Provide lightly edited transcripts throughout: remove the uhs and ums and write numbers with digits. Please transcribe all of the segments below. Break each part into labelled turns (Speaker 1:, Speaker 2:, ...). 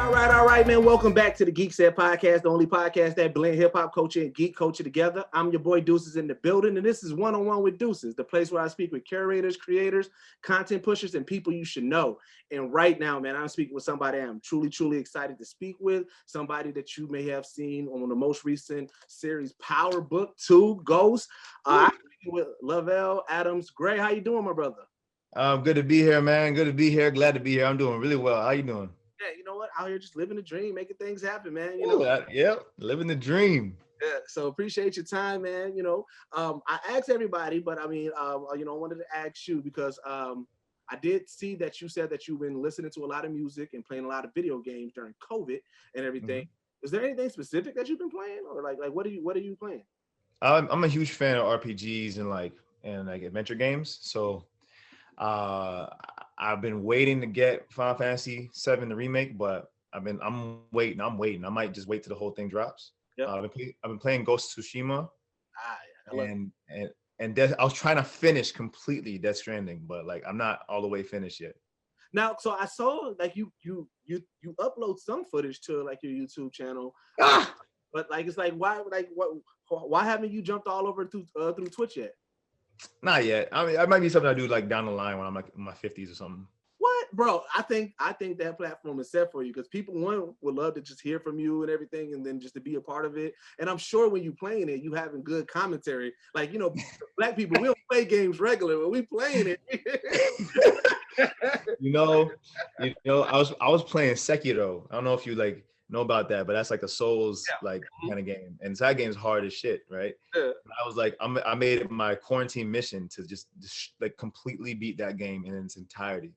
Speaker 1: All right, man. Welcome back to the Geekset podcast, the only podcast that blend hip-hop culture and geek culture together. I'm your boy Deuces in the building, and this is One-on-One with Deuces, the place where I speak with curators, creators, content pushers, and people you should know. And right now, man, I'm speaking with somebody I'm truly excited to speak with, somebody that you may have seen on the most recent series, Powerbook II, Ghost. I'm speaking with Lovell Adams-Gray. How you doing, my brother?
Speaker 2: Good to be here, man. Good to be here. Glad to be here. I'm doing really well. How you doing?
Speaker 1: Yeah, you know what? Out here just living the dream, making things happen, man.
Speaker 2: Yep, living the dream.
Speaker 1: Yeah, so appreciate your time, man. I asked everybody, but I mean, I wanted to ask you because I did see that you said that you've been listening to a lot of music and playing a lot of video games during COVID and everything. Mm-hmm. Is there anything specific that you've been playing, or like what are you playing?
Speaker 2: I'm a huge fan of RPGs and like adventure games. So I've been waiting to get Final Fantasy VII the remake, but I'm waiting. I might just wait till the whole thing drops. Yep. I've been playing Ghost of Tsushima, and I was trying to finish completely Death Stranding, but like I'm not all the way finished yet.
Speaker 1: Now, so I saw like you upload some footage to like your YouTube channel, but like it's like why haven't you jumped all over through Twitch yet?
Speaker 2: Not yet. I mean, it might be something I do like down the line when I'm like in my 50s or something.
Speaker 1: What, bro? I think that platform is set for you because people would love to just hear from you and everything, and then just to be a part of it. And I'm sure when you playing it, you having good commentary. Like Black people, we don't play games regularly, but we playing it.
Speaker 2: I was playing Sekiro. I don't know if you like know about that, but that's like a Souls kind of game, and so that game's hard as shit, right? Yeah. And I was like, I made it my quarantine mission to just like completely beat that game in its entirety.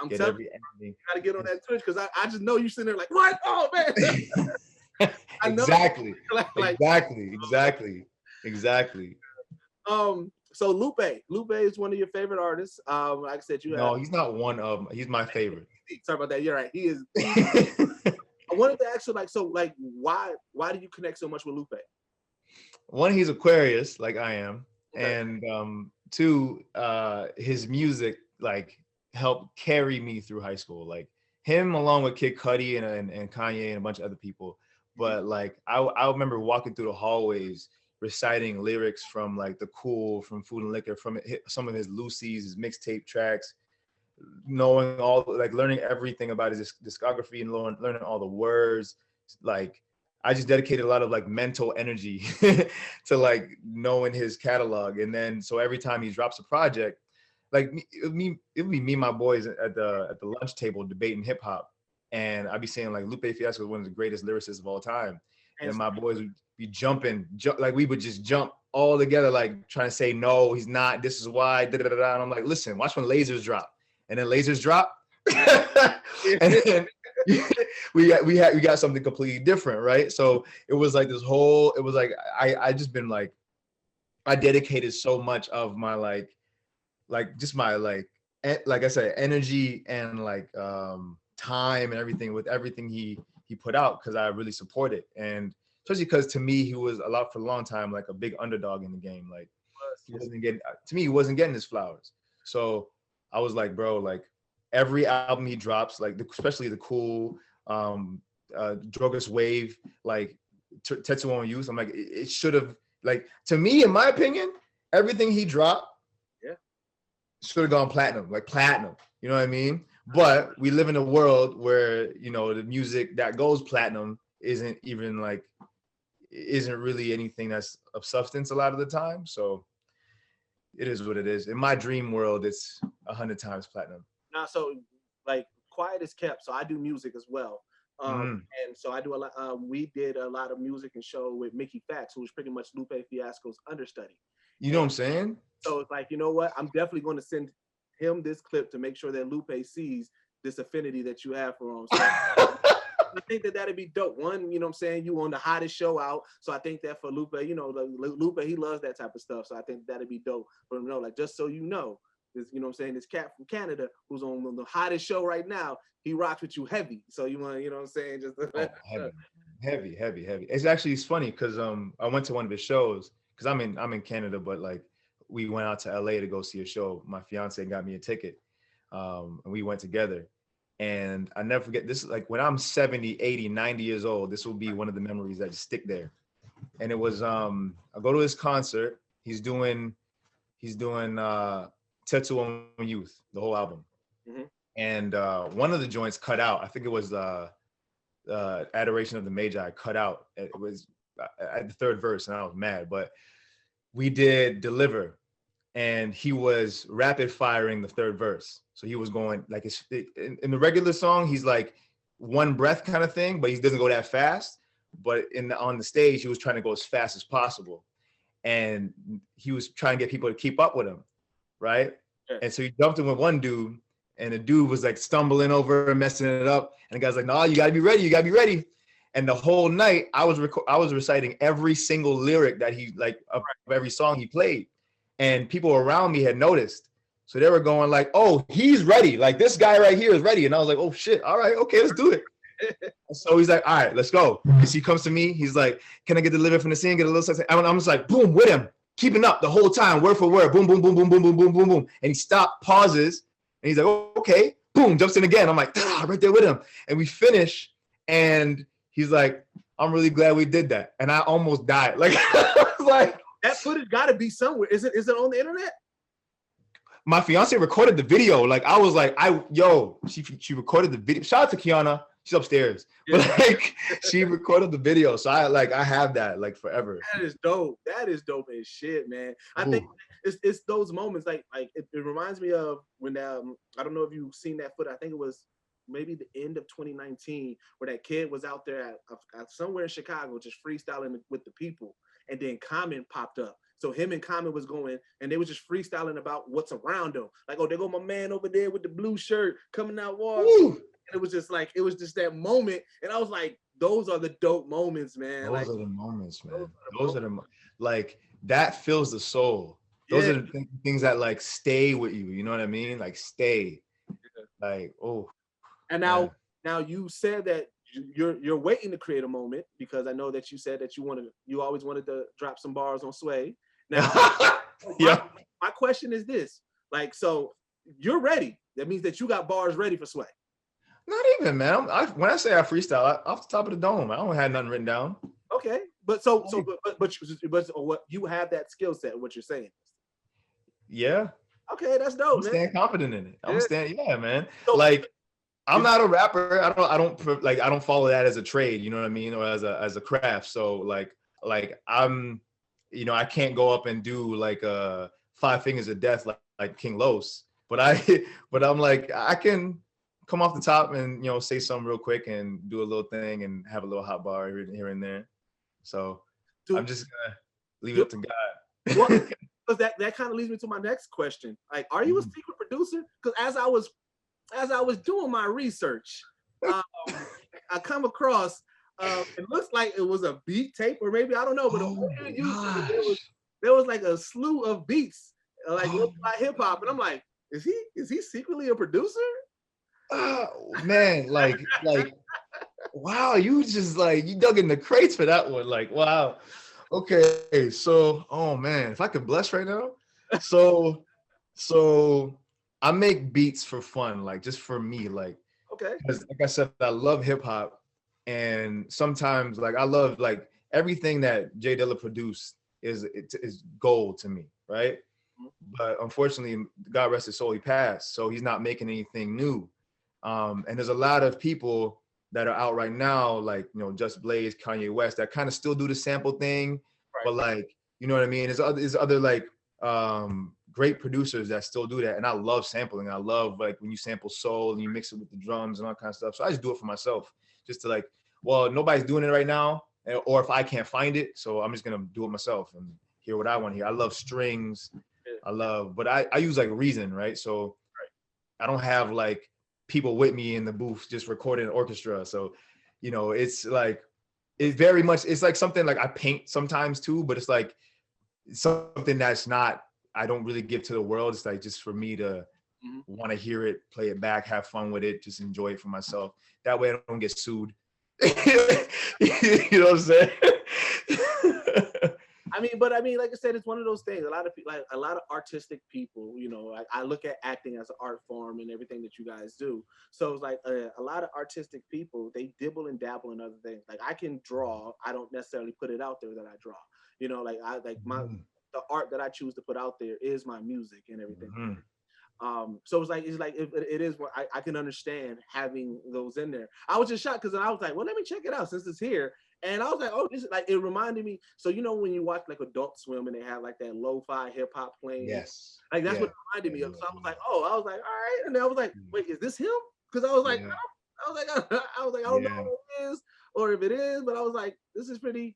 Speaker 1: I'm telling you, gotta get on that Twitch because I just know you sitting there like, what? Oh man.
Speaker 2: Exactly. Exactly.
Speaker 1: So Lupe is one of your favorite artists. Like I said,
Speaker 2: he's not one of them. He's my favorite.
Speaker 1: Sorry about that. You're right. He is. I wanted to ask you, why do you connect so much with Lupe?
Speaker 2: One, he's Aquarius, like I am, okay. And two, his music like helped carry me through high school. Like him, along with Kid Cudi and Kanye and a bunch of other people. But like I remember walking through the hallways, reciting lyrics from like The Cool, from Food and Liquor, from some of his Lucy's, his mixtape tracks. Knowing learning everything about his discography and learning all the words. Like I just dedicated a lot of like mental energy to like knowing his catalog. And then so every time he drops a project, like it would be me and my boys at the lunch table debating hip hop, and I'd be saying like Lupe Fiasco is one of the greatest lyricists of all time, and my boys would be jumping, like we would just jump all together, like trying to say no, he's not. This is why. And I'm like, listen, watch when lasers drop. And then lasers drop, and then we got something completely different, right? So it was like I just been like, I dedicated so much of my like I said, energy and like time and everything with everything he put out, because I really support it, and especially because to me he was for a long time like a big underdog in the game. Like he wasn't getting his flowers, so I was like, bro, like every album he drops, like especially The Cool, Drogas Wave, like Tetsuo on Youth, I'm like, it should have, like, to me, in my opinion, everything he dropped should have gone platinum, you know what I mean? But we live in a world where, the music that goes platinum isn't really anything that's of substance a lot of the time. So it is what it is. In my dream world, it's 100 times platinum.
Speaker 1: Now, so like quiet is kept. So I do music as well. And so I do a lot. We did a lot of music and show with Mickey Fax, who was pretty much Lupe Fiasco's understudy.
Speaker 2: You know what I'm saying?
Speaker 1: So it's like, you know what? I'm definitely going to send him this clip to make sure that Lupe sees this affinity that you have for him. So I think that'd be dope. One, you know what I'm saying? You on the hottest show out. So I think that for Lupe, Lupe, he loves that type of stuff. So I think that'd be dope for him to know, like, just so you know, this, you know what I'm saying, this cat from Canada who's on the hottest show right now, he rocks with you heavy. So you want, you know what I'm saying? Just
Speaker 2: heavy. It's funny because I went to one of his shows because I'm in Canada, but like we went out to LA to go see a show. My fiance got me a ticket, and we went together. And I never forget this. Like when I'm 70, 80, 90 years old, this will be one of the memories that just stick there. And it was, I go to his concert. He's doing Tattoo on Youth, the whole album.
Speaker 1: Mm-hmm.
Speaker 2: And one of the joints cut out. I think it was Adoration of the Magi cut out. It was at the third verse, and I was mad. But we did Deliver, and he was rapid firing the third verse. So he was going like in the regular song, he's like one breath kind of thing, but he doesn't go that fast. But on the stage, he was trying to go as fast as possible, and he was trying to get people to keep up with him, right?
Speaker 1: Yeah.
Speaker 2: And so he jumped in with one dude, and the dude was like stumbling over and messing it up, and the guy's like, "No, you gotta be ready, you gotta be ready." And the whole night, I was reciting every single lyric that he like of every song he played, and people around me had noticed, so they were going like, "Oh, he's ready! Like this guy right here is ready." And I was like, "Oh shit! All right, okay, let's do it." So he's like, "All right, let's go." Because he comes to me, he's like, "Can I get the lyric from the scene? Get a little something." I'm just like, boom, with him, keeping up the whole time, word for word, boom, boom, boom, boom, boom, boom, boom, boom, boom. And he stopped, pauses, and he's like, "Oh, okay," boom, jumps in again. I'm like, right there with him, and we finish, and he's like, "I'm really glad we did that," and I almost died. Like, I was like,
Speaker 1: that footage got to be somewhere. Is it on the internet?
Speaker 2: My fiance recorded the video. Like, I was like, she recorded the video. Shout out to Kiana. She's upstairs. Yeah. But like, she recorded the video. So I have that like forever.
Speaker 1: That is dope. That is dope as shit, man. I think it's those moments like it reminds me of when I don't know if you've seen that footage. I think it was maybe the end of 2019 where that kid was out there at somewhere in Chicago just freestyling with the people, and then Common popped up. So him and Common was going, and they was just freestyling about what's around them. Like, oh, there go my man over there with the blue shirt coming out walking. And it was just that moment. And I was like, those are the dope moments, man.
Speaker 2: Those are the moments, man. Those are the like, that fills the soul. Those are the things that like stay with you. You know what I mean? Like stay. Yeah. Like, oh.
Speaker 1: And now you said that you're waiting to create a moment, because I know that you said that you always wanted to drop some bars on Sway. Now, my question is this: like, so you're ready. That means that you got bars ready for Sway.
Speaker 2: Not even, man. When I say I freestyle, off the top of the dome, I don't have nothing written down.
Speaker 1: Okay, but what you have that skill set? What you're saying?
Speaker 2: Yeah.
Speaker 1: Okay, that's dope.
Speaker 2: I'm staying confident in it. Yeah, man. So, like, I'm not a rapper. I don't follow that as a trade, you know what I mean, or as a craft. So like I'm, I can't go up and do like 5 Fingers of Death like King Los, but I'm like, I can come off the top and say something real quick and do a little thing and have a little hot bar here and there. So I'm just gonna leave it up to God.
Speaker 1: Well, because that kind of leads me to my next question. Like, are you a secret producer? Because as I was doing my research, I come across, it looks like it was a beat tape, or maybe, I don't know, but there was like a slew of beats, like by hip hop, and I'm like, is he secretly a producer?
Speaker 2: Man, like, wow, you just like, you dug in the crates for that one. Like, wow. Okay, so, oh man, if I could bless right now. So I make beats for fun, like just for me, like,
Speaker 1: okay.
Speaker 2: Because like I said, I love hip hop, and sometimes like I love like everything that Jay Dilla produced is gold to me, right? Mm-hmm. But unfortunately, God rest his soul, he passed, so he's not making anything new. And there's a lot of people that are out right now, like Just Blaze, Kanye West, that kind of still do the sample thing, right. But like, you know what I mean? There's other like great producers that still do that, and I love sampling. I love like when you sample soul and you mix it with the drums and all kind of stuff. So I just do it for myself, just to like, well, nobody's doing it right now, or if I can't find it, so I'm just gonna do it myself and hear what I want to hear. I love strings, but I use like Reason, right? So I don't have like people with me in the booth just recording an orchestra. So, it's like, it's like something like I paint sometimes too, but it's like something that's not, I don't really give to the world. It's like just for me to want to hear it, play it back, have fun with it, just enjoy it for myself. That way I don't get sued. You know what I'm saying?
Speaker 1: I mean, like I said, it's one of those things. A lot of people, like a lot of artistic people, you know, I look at acting as an art form and everything that you guys do. So it's like a lot of artistic people, they dibble and dabble in other things. Like I can draw, I don't necessarily put it out there that I draw. You know, like the art that I choose to put out there is my music and everything. So it is what I can understand having those in there. I was just shocked because I was like, well, let me check it out since it's here. And I was like, oh, this is like, it reminded me. So, you know, when you watch like Adult Swim and they have like that lo-fi hip hop playing,
Speaker 2: yes,
Speaker 1: like that's what it reminded me of. So I was like, oh, I was like, all right. And then I was like, wait, is this him? Because I was like, I was like, I don't know who it is or if it is, but I was like, this is pretty.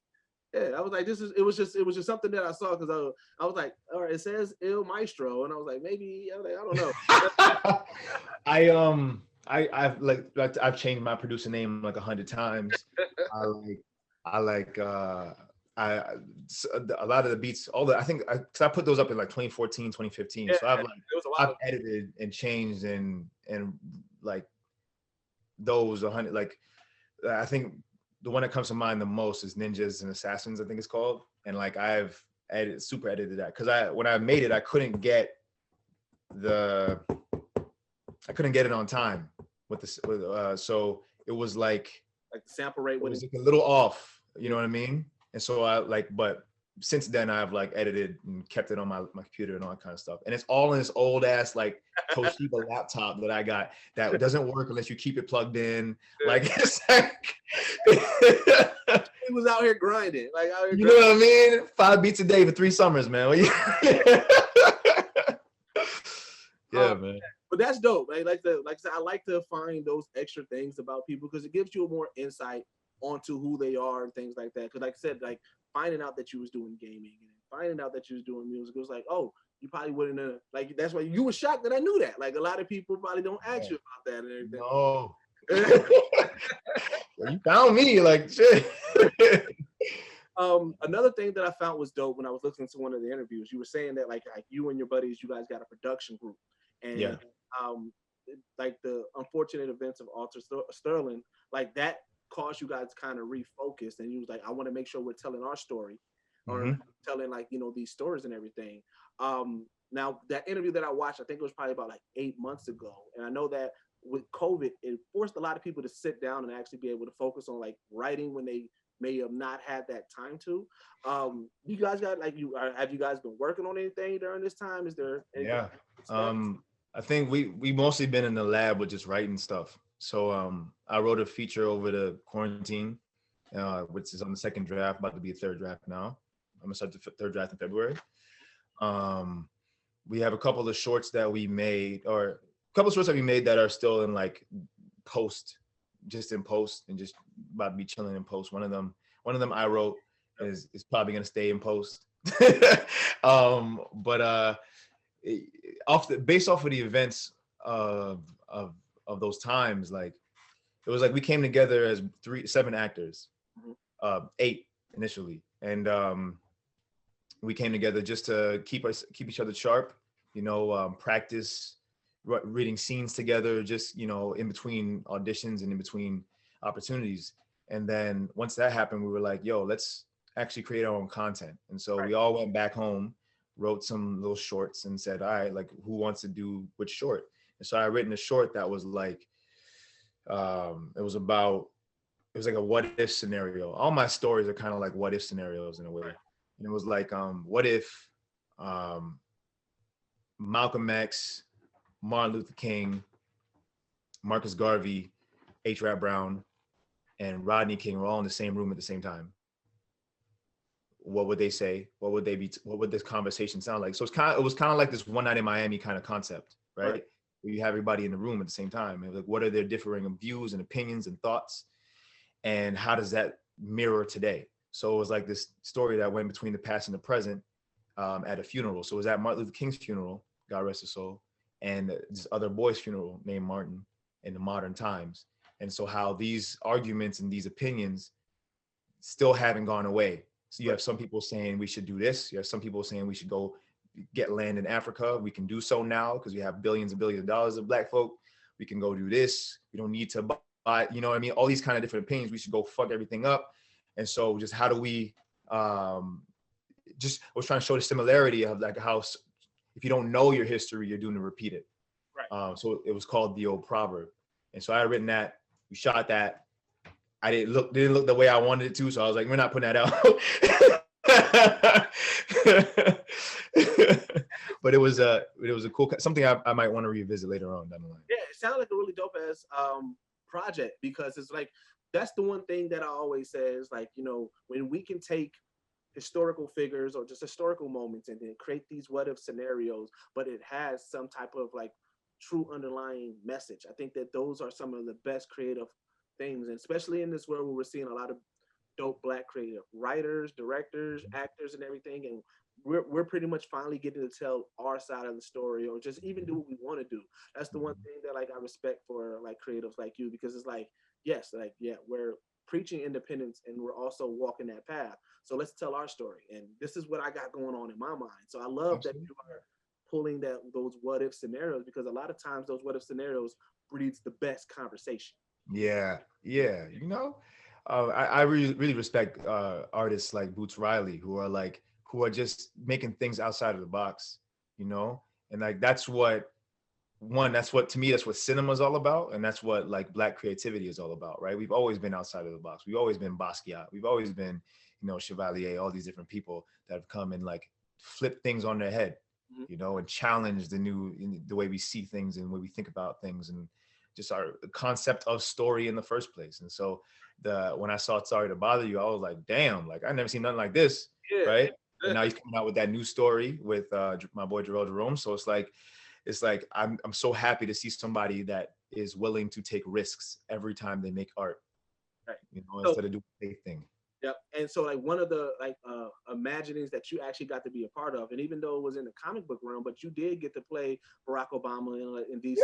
Speaker 1: Yeah, I was like, it was just something that I saw because I was like, all right, it says Il Maestro, and I was like, maybe I don't know.
Speaker 2: I've changed my producer name like 100 times. A lot of the beats, I think I put those up in like 2014, 2015. So I've edited and changed and like those 100, like I think the one that comes to mind the most is Ninjas and Assassins, I think it's called. And like I've super edited that because when I made it, I couldn't get it on time with this. So it was like
Speaker 1: the sample rate
Speaker 2: was like a little off, you know what I mean? And so but since then I've like edited and kept it on my computer and all that kind of stuff. And it's all in this old ass like Toshiba laptop that I got that doesn't work unless you keep it plugged in. Like it's like
Speaker 1: he was out here grinding. Like
Speaker 2: you know what I mean? 5 beats a day for 3 summers, man. Yeah, man.
Speaker 1: But that's dope. Like I said, I like to find those extra things about people because it gives you a more insight onto who they are and things like that. Because like I said, like finding out that you was doing gaming and finding out that you was doing music, it was like, oh, you probably wouldn't have, like, that's why you were shocked that I knew that. Like a lot of people probably don't ask you about that and everything.
Speaker 2: No. Well, you found me, like shit.
Speaker 1: Another thing that I found was dope when I was listening to one of the interviews, you were saying that like you and your buddies, you guys got a production group, and like the unfortunate events of Alter Sterling, like that caused you guys kind of refocus, and you was like, I want to make sure we're telling our story, or telling like, you know, these stories and everything. Now that interview that I watched, I think it was probably about like 8 months ago, and I know that with COVID, it forced a lot of people to sit down and actually be able to focus on like writing when they may have not had that time to. You guys got like have you guys been working on anything during this time? Is there anything?
Speaker 2: I think we mostly been in the lab with just writing stuff. So I wrote a feature over the quarantine, which is on the 2nd draft, about to be a 3rd draft now. I'm gonna start the 3rd draft in February. We have a couple of shorts that we made, that are still in like post, and just about to be chilling in post. One of them I wrote is probably gonna stay in post. Based off of the events of those times, like it was like we came together as 7 actors, 8 initially, and we came together just to keep each other sharp, you know, practice reading scenes together, just, you know, in between auditions and in between opportunities. And then once that happened, we were like, yo, let's actually create our own content. And so we all went back home, wrote some little shorts and said, all right, like who wants to do which short? And so I written a short that was like, it was like a what if scenario. All my stories are kind of like what if scenarios in a way. And it was like, what if Malcolm X, Martin Luther King, Marcus Garvey, H. Rap Brown, and Rodney King were all in the same room at the same time? What would they say? What would this conversation sound like? So it was kind of like this One Night in Miami kind of concept, right? Where you have everybody in the room at the same time. And like, what are their differing views and opinions and thoughts? And how does that mirror today? So it was like this story that went between the past and the present at a funeral. So it was at Martin Luther King's funeral, God rest his soul, and this other boy's funeral named Martin in the modern times. And so how these arguments and these opinions still haven't gone away. So you have some people saying we should do this. You have some people saying we should go get land in Africa. We can do so now because we have billions and billions of dollars of Black folk. We can go do this. We don't need to buy, you know what I mean? All these kind of different opinions. We should go fuck everything up. And so just how do we just was trying to show the similarity of like how if you don't know your history, you're doomed to repeat it.
Speaker 1: Right.
Speaker 2: So it was called The Old Proverb. And so I had written that, we shot that. I didn't look the way I wanted it to. So I was like, we're not putting that out. But it was a cool, something I might want to revisit later on down the line.
Speaker 1: Yeah, it sounded like a really dope ass project, because it's like, that's the one thing that I always say is like, you know, when we can take historical figures or just historical moments and then create these what if scenarios, but it has some type of like true underlying message. I think that those are some of the best creative things, and especially in this world where we're seeing a lot of dope Black creative writers, directors, actors, and everything. And we're pretty much finally getting to tell our side of the story, or just even do what we want to do. That's the one thing that like I respect for like creatives like you, because it's like, yes, like, yeah, we're preaching independence and we're also walking that path. So let's tell our story. And this is what I got going on in my mind. So I love that you are pulling those what if scenarios, because a lot of times those what if scenarios breeds the best conversation.
Speaker 2: Yeah. You know, I really respect artists like Boots Riley, who are just making things outside of the box, you know? And like, that's what to me, that's what cinema is all about. And that's what like Black creativity is all about, right? We've always been outside of the box. We've always been Basquiat. We've always been, you know, Chevalier, all these different people that have come and like flip things on their head, you know, and challenge the way we see things and the way we think about things, and just our concept of story in the first place. And so when I saw Sorry to Bother You, I was like, damn, like I never seen nothing like this, right? And now he's coming out with that new story with my boy Jarrell Jerome. So it's like I'm so happy to see somebody that is willing to take risks every time they make art,
Speaker 1: right?
Speaker 2: You know, instead of doing a big thing.
Speaker 1: Yep. And so like one of the like imaginings that you actually got to be a part of, and even though it was in the comic book realm, but you did get to play Barack Obama in DC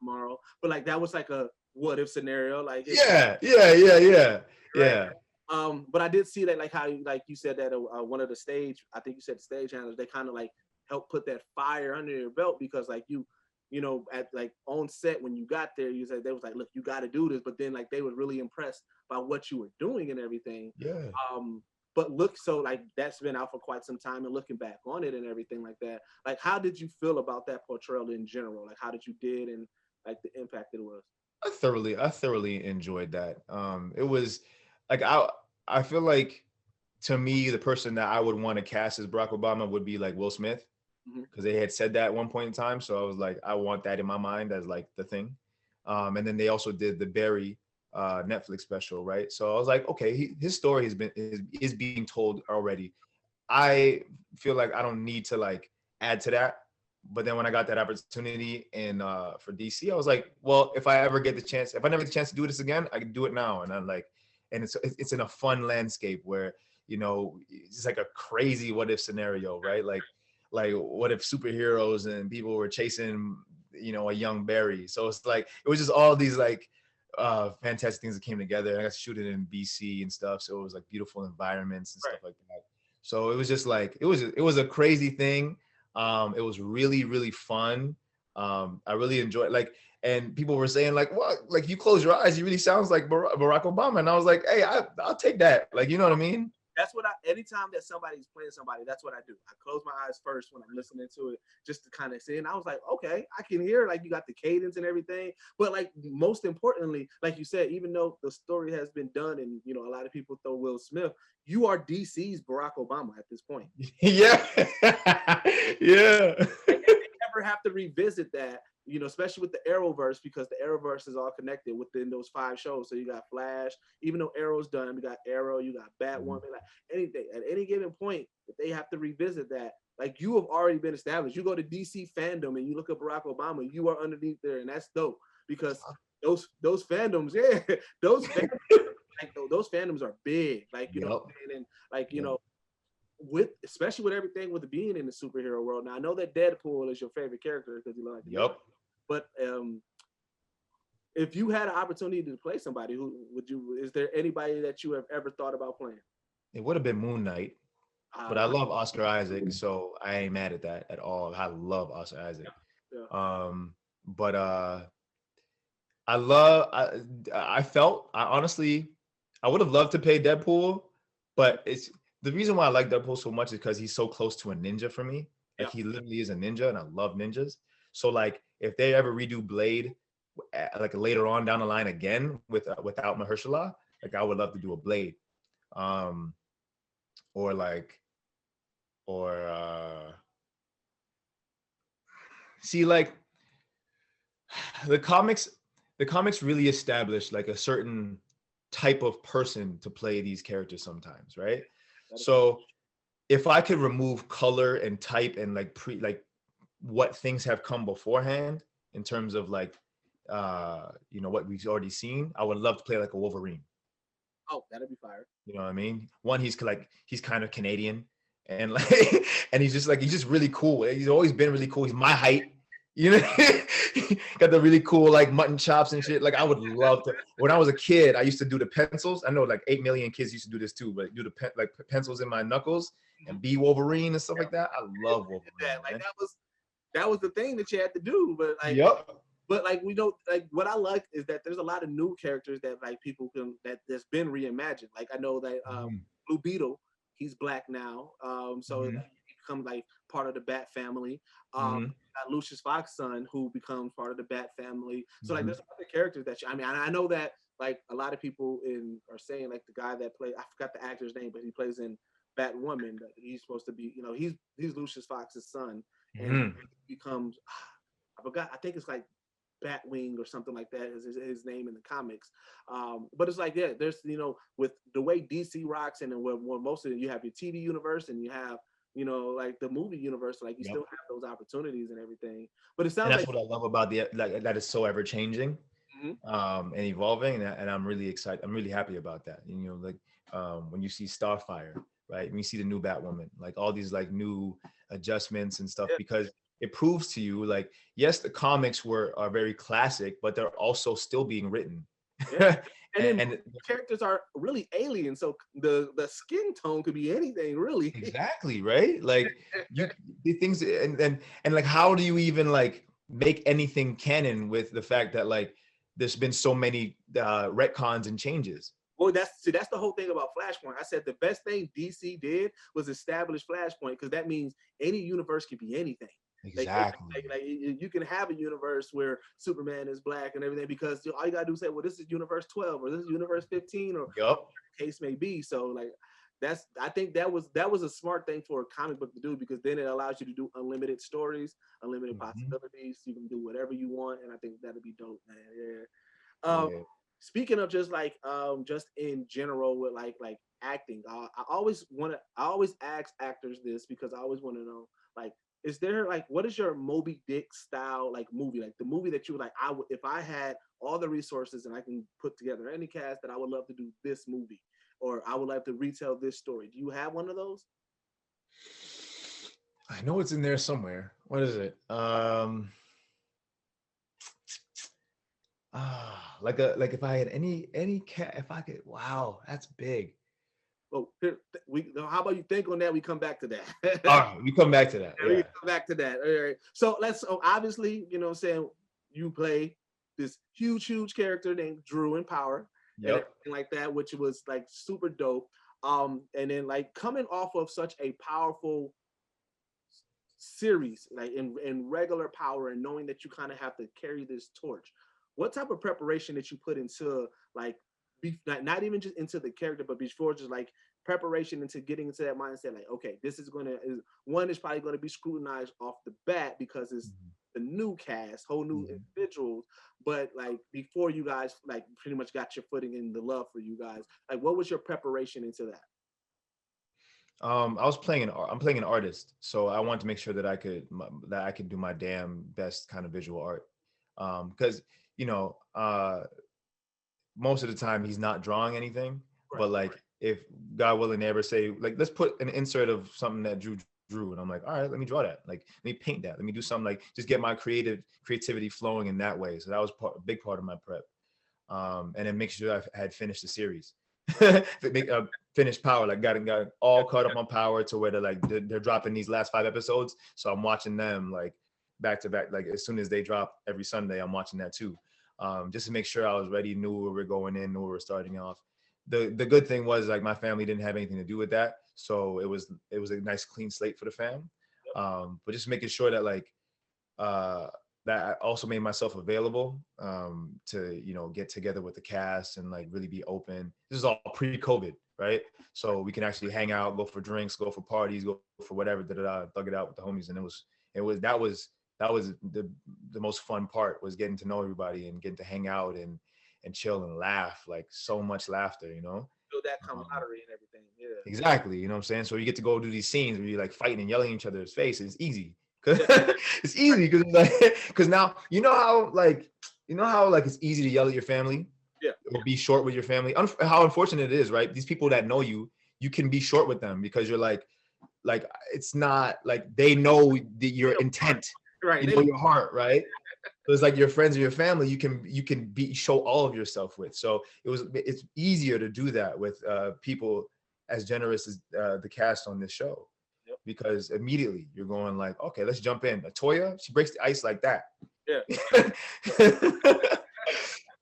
Speaker 1: tomorrow. But like that was like a what if scenario, like
Speaker 2: yeah.
Speaker 1: But I did see that, like how you said that one of the stage, I think you said the stage handlers, they kind of like help put that fire under your belt, because like you know, at like on set when you got there, you said they was like, look, you got to do this, but then like they were really impressed by what you were doing and everything.
Speaker 2: Yeah.
Speaker 1: But look, so like that's been out for quite some time, and looking back on it and everything like that, like how did you feel about that portrayal in general? Like how did you did and like the impact it was?
Speaker 2: I thoroughly enjoyed that. It was like I feel like, to me, the person that I would want to cast as Barack Obama would be like Will Smith, because they had said that at one point in time. So I was like, I want that in my mind as like the thing. And then they also did the Barry Netflix special, right? So I was like, okay, his story is being told already. I feel like I don't need to like add to that. But then when I got that opportunity for DC, I was like, well, if I never get the chance to do this again, I can do it now. And I'm like, and it's in a fun landscape where, you know, it's just like a crazy what if scenario, right? Like what if superheroes and people were chasing, you know, a young Barry? So it's like, it was just all these like fantastic things that came together. I got to shoot it in BC and stuff, so it was like beautiful environments and stuff like that. So it was just like, it was a crazy thing. It was really, really fun. I really enjoyed, like, and people were saying like, what, like you close your eyes, you really sounds like Barack Obama. And I was like, hey, I'll take that. Like, you know what I mean?
Speaker 1: That's what anytime that somebody's playing somebody, that's what I do. I close my eyes first when I'm listening to it, just to kind of see. And I was like, okay, I can hear, like, you got the cadence and everything. But like, most importantly, like you said, even though the story has been done and, you know, a lot of people throw Will Smith, you are DC's Barack Obama at this point.
Speaker 2: Yeah. Yeah.
Speaker 1: Like, they never have to revisit that, you know, especially with the Arrowverse, because the Arrowverse is all connected within those 5 shows. So you got Flash, even though Arrow's done, we got Arrow, you got Batwoman, like anything at any given point, if they have to revisit that, like you have already been established. You go to DC fandom and you look at Barack Obama, you are underneath there, and that's dope, because those fandoms, those fandoms, like those fandoms are big, like, you know, and like, you know, especially with everything with being in the superhero world. Now I know that Deadpool is your favorite character because you like but if you had an opportunity to play somebody, who would you? Is there anybody that you have ever thought about playing?
Speaker 2: It would have been Moon Knight, but I love Oscar Isaac, so I ain't mad at that at all. I love Oscar Isaac. But I honestly, I would have loved to play Deadpool, but the reason why I like Deadpool so much is because he's so close to a ninja for me. Like
Speaker 1: Yeah.
Speaker 2: he literally is a ninja, and I love ninjas. So like if they ever redo Blade, like later on down the line again with without Mahershala, like I would love to do a Blade, um, or like or see like the comics the comics really established like a certain type of person to play these characters sometimes, right? So if I could remove color and type and like what things have come beforehand in terms of like what we've already seen, I would love to play like a Wolverine.
Speaker 1: Oh, that'd be fire.
Speaker 2: You know what I mean? One, he's kind of Canadian, and like and he's just really cool. He's always been really cool. He's my height. You know, got the really cool like mutton chops and shit. Like I would love to. When I was a kid, I used to do the pencils. I know like 8 million kids used to do this too, but do the pencils in my knuckles and be Wolverine and stuff like that. I love Wolverine.
Speaker 1: Like that was the thing that you had to do. But like,
Speaker 2: yep.
Speaker 1: But like we don't like what I like is that there's a lot of new characters that like people can that's been reimagined. Like I know that Blue Beetle, he's black now, so he becomes like part of the Bat family. Got Lucius Fox's son who becomes part of the Bat family. So like there's other characters that I know that like a lot of people are saying like the guy that played, I forgot the actor's name, but he plays in Batwoman. That he's supposed to be, he's Lucius Fox's son, and he becomes I forgot. I think it's like Batwing or something like that is his name in the comics. But it's like, yeah, there's, with the way DC rocks and then where most of it, you have your TV universe and you have, like the movie universe, like you still have those opportunities and everything. But it sounds
Speaker 2: and that's what I love about that is so ever changing and evolving. And I'm really excited. I'm really happy about that. When you see Starfire, right? When you see the new Batwoman, like all these like new adjustments and stuff, because it proves to you like, yes, the comics are very classic, but they're also still being written.
Speaker 1: and characters are really alien, so the skin tone could be anything, really.
Speaker 2: Exactly, right? Like the things, and like, how do you even like make anything canon with the fact that like there's been so many retcons and changes?
Speaker 1: Well, that's the whole thing about Flashpoint. I said the best thing DC did was establish Flashpoint, because that means any universe can be anything.
Speaker 2: Exactly.
Speaker 1: Like you can have a universe where Superman is black and everything, because all you gotta do is say, well, this is universe 12 or this is universe 15 or whatever the case may be. So like I think that was a smart thing for a comic book to do, because then it allows you to do unlimited stories, unlimited possibilities. You can do whatever you want, and I think that'd be dope, man. Speaking of just like just in general with like acting, I always ask actors this, because I always want to know, like, is there like, what is your Moby Dick style like movie, like the movie that you would like, if I had all the resources and I can put together any cast, that I would love to do this movie, or I would like to retell this story? Do you have one of those?
Speaker 2: I know it's in there somewhere. What is it? Like if I had any cat, if I could, wow, that's big.
Speaker 1: Well, how about you think on that? We come back to that.
Speaker 2: All right, we come back to that.
Speaker 1: We come back to that. All right. So obviously, what I'm saying, you play this huge character named Dru in Power, and everything like that, which was like super dope. And then like coming off of such a powerful series, like in regular Power, and knowing that you kind of have to carry this torch, what type of preparation that you put into like, not even just into the character, but before, just like preparation into getting into that mindset, like, okay, this is probably going to be scrutinized off the bat, because it's the new cast, whole new individuals. But like before you guys like pretty much got your footing in the love for you guys, like what was your preparation into that?
Speaker 2: I'm playing an artist, so I wanted to make sure that I could do my damn best kind of visual art, because most of the time he's not drawing anything, but like if God willing they ever say like, let's put an insert of something that Drew drew, and I'm like, all right, let me draw that, like let me paint that, let me do something, like just get my creativity flowing in that way. So that was a big part of my prep, and then make sure I had finished the series. Finished Power, like got all caught up on Power to where they're dropping these last 5 episodes, so I'm watching them like back to back, like as soon as they drop every Sunday I'm watching that too, just to make sure I was ready, knew where we're going in, knew where we're starting off. the good thing was like my family didn't have anything to do with that, so it was a nice clean slate for the fam. But just making sure that like that I also made myself available to, you know, get together with the cast and like really be open. This is all pre-COVID, right? So we can actually hang out, go for drinks, go for parties, go for whatever, thug it out with the homies. And that was the most fun part, was getting to know everybody and getting to hang out and chill and laugh, like so much laughter, you know?
Speaker 1: Feel that camaraderie and everything. Yeah.
Speaker 2: Exactly. You know what I'm saying? So you get to go do these scenes where you're like fighting and yelling in each other's face. It's easy. It's easy because like, now you know how like it's easy to yell at your family, or be short with your family. How unfortunate it is, right? These people that know you can be short with them because you're like it's not like they know your intent,
Speaker 1: right?
Speaker 2: You know your heart, right? So it's like your friends or your family you can show all of yourself with. So it's easier to do that with people as generous as the cast on this show. Because immediately you're going like, okay, let's jump in. Toya, she breaks the ice like that.
Speaker 1: Yeah.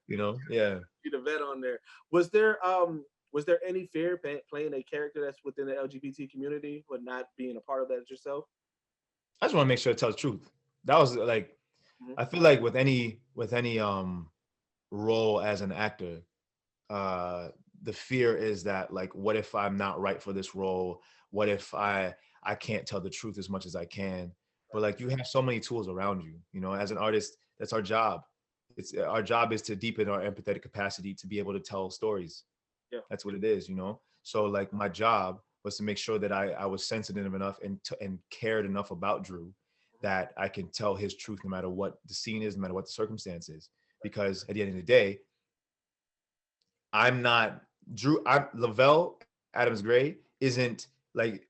Speaker 2: You know, yeah.
Speaker 1: Be the vet on there. Was there any fear playing a character that's within the LGBT community but not being a part of that yourself?
Speaker 2: I just want to make sure to tell the truth. That was like, I feel like with any role as an actor, the fear is that like, what if I'm not right for this role? What if I can't tell the truth as much as I can? But like, you have so many tools around you, you know, as an artist, that's our job. Our job is to deepen our empathetic capacity to be able to tell stories. Yeah. That's what it is, you know? So like my job was to make sure that I was sensitive enough and cared enough about Dru that I can tell his truth no matter what the scene is, no matter what the circumstance is. Because at the end of the day, I'm not Lovell Adams-Gray isn't like,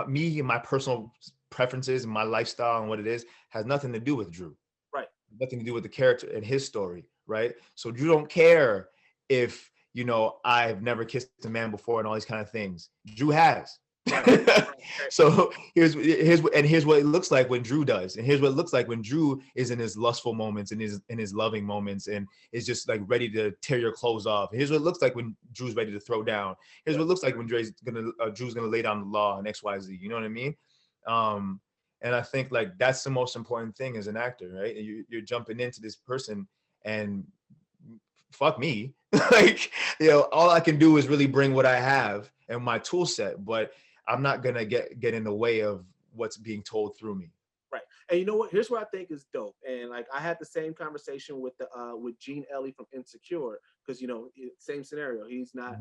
Speaker 2: me and my personal preferences and my lifestyle and what it is has nothing to do with Dru.
Speaker 1: Right.
Speaker 2: Nothing to do with the character and his story, right? So Dru don't care if, you know, I've never kissed a man before and all these kind of things. Dru has. So here's what it looks like when Dru does, and here's what it looks like when Dru is in his lustful moments and in his loving moments and is just like ready to tear your clothes off. Here's what it looks like when Dru's ready to throw down. Here's what it looks like when Drew's gonna lay down the law and XYZ. You know what I mean? And I think like that's the most important thing as an actor, right? You're jumping into this person and fuck me, like, you know, all I can do is really bring what I have and my tool set, but I'm not gonna get in the way of what's being told through me.
Speaker 1: Right. And you know what? Here's what I think is dope. And like I had the same conversation with Gene Ellie from Insecure, because you know, same scenario. He's not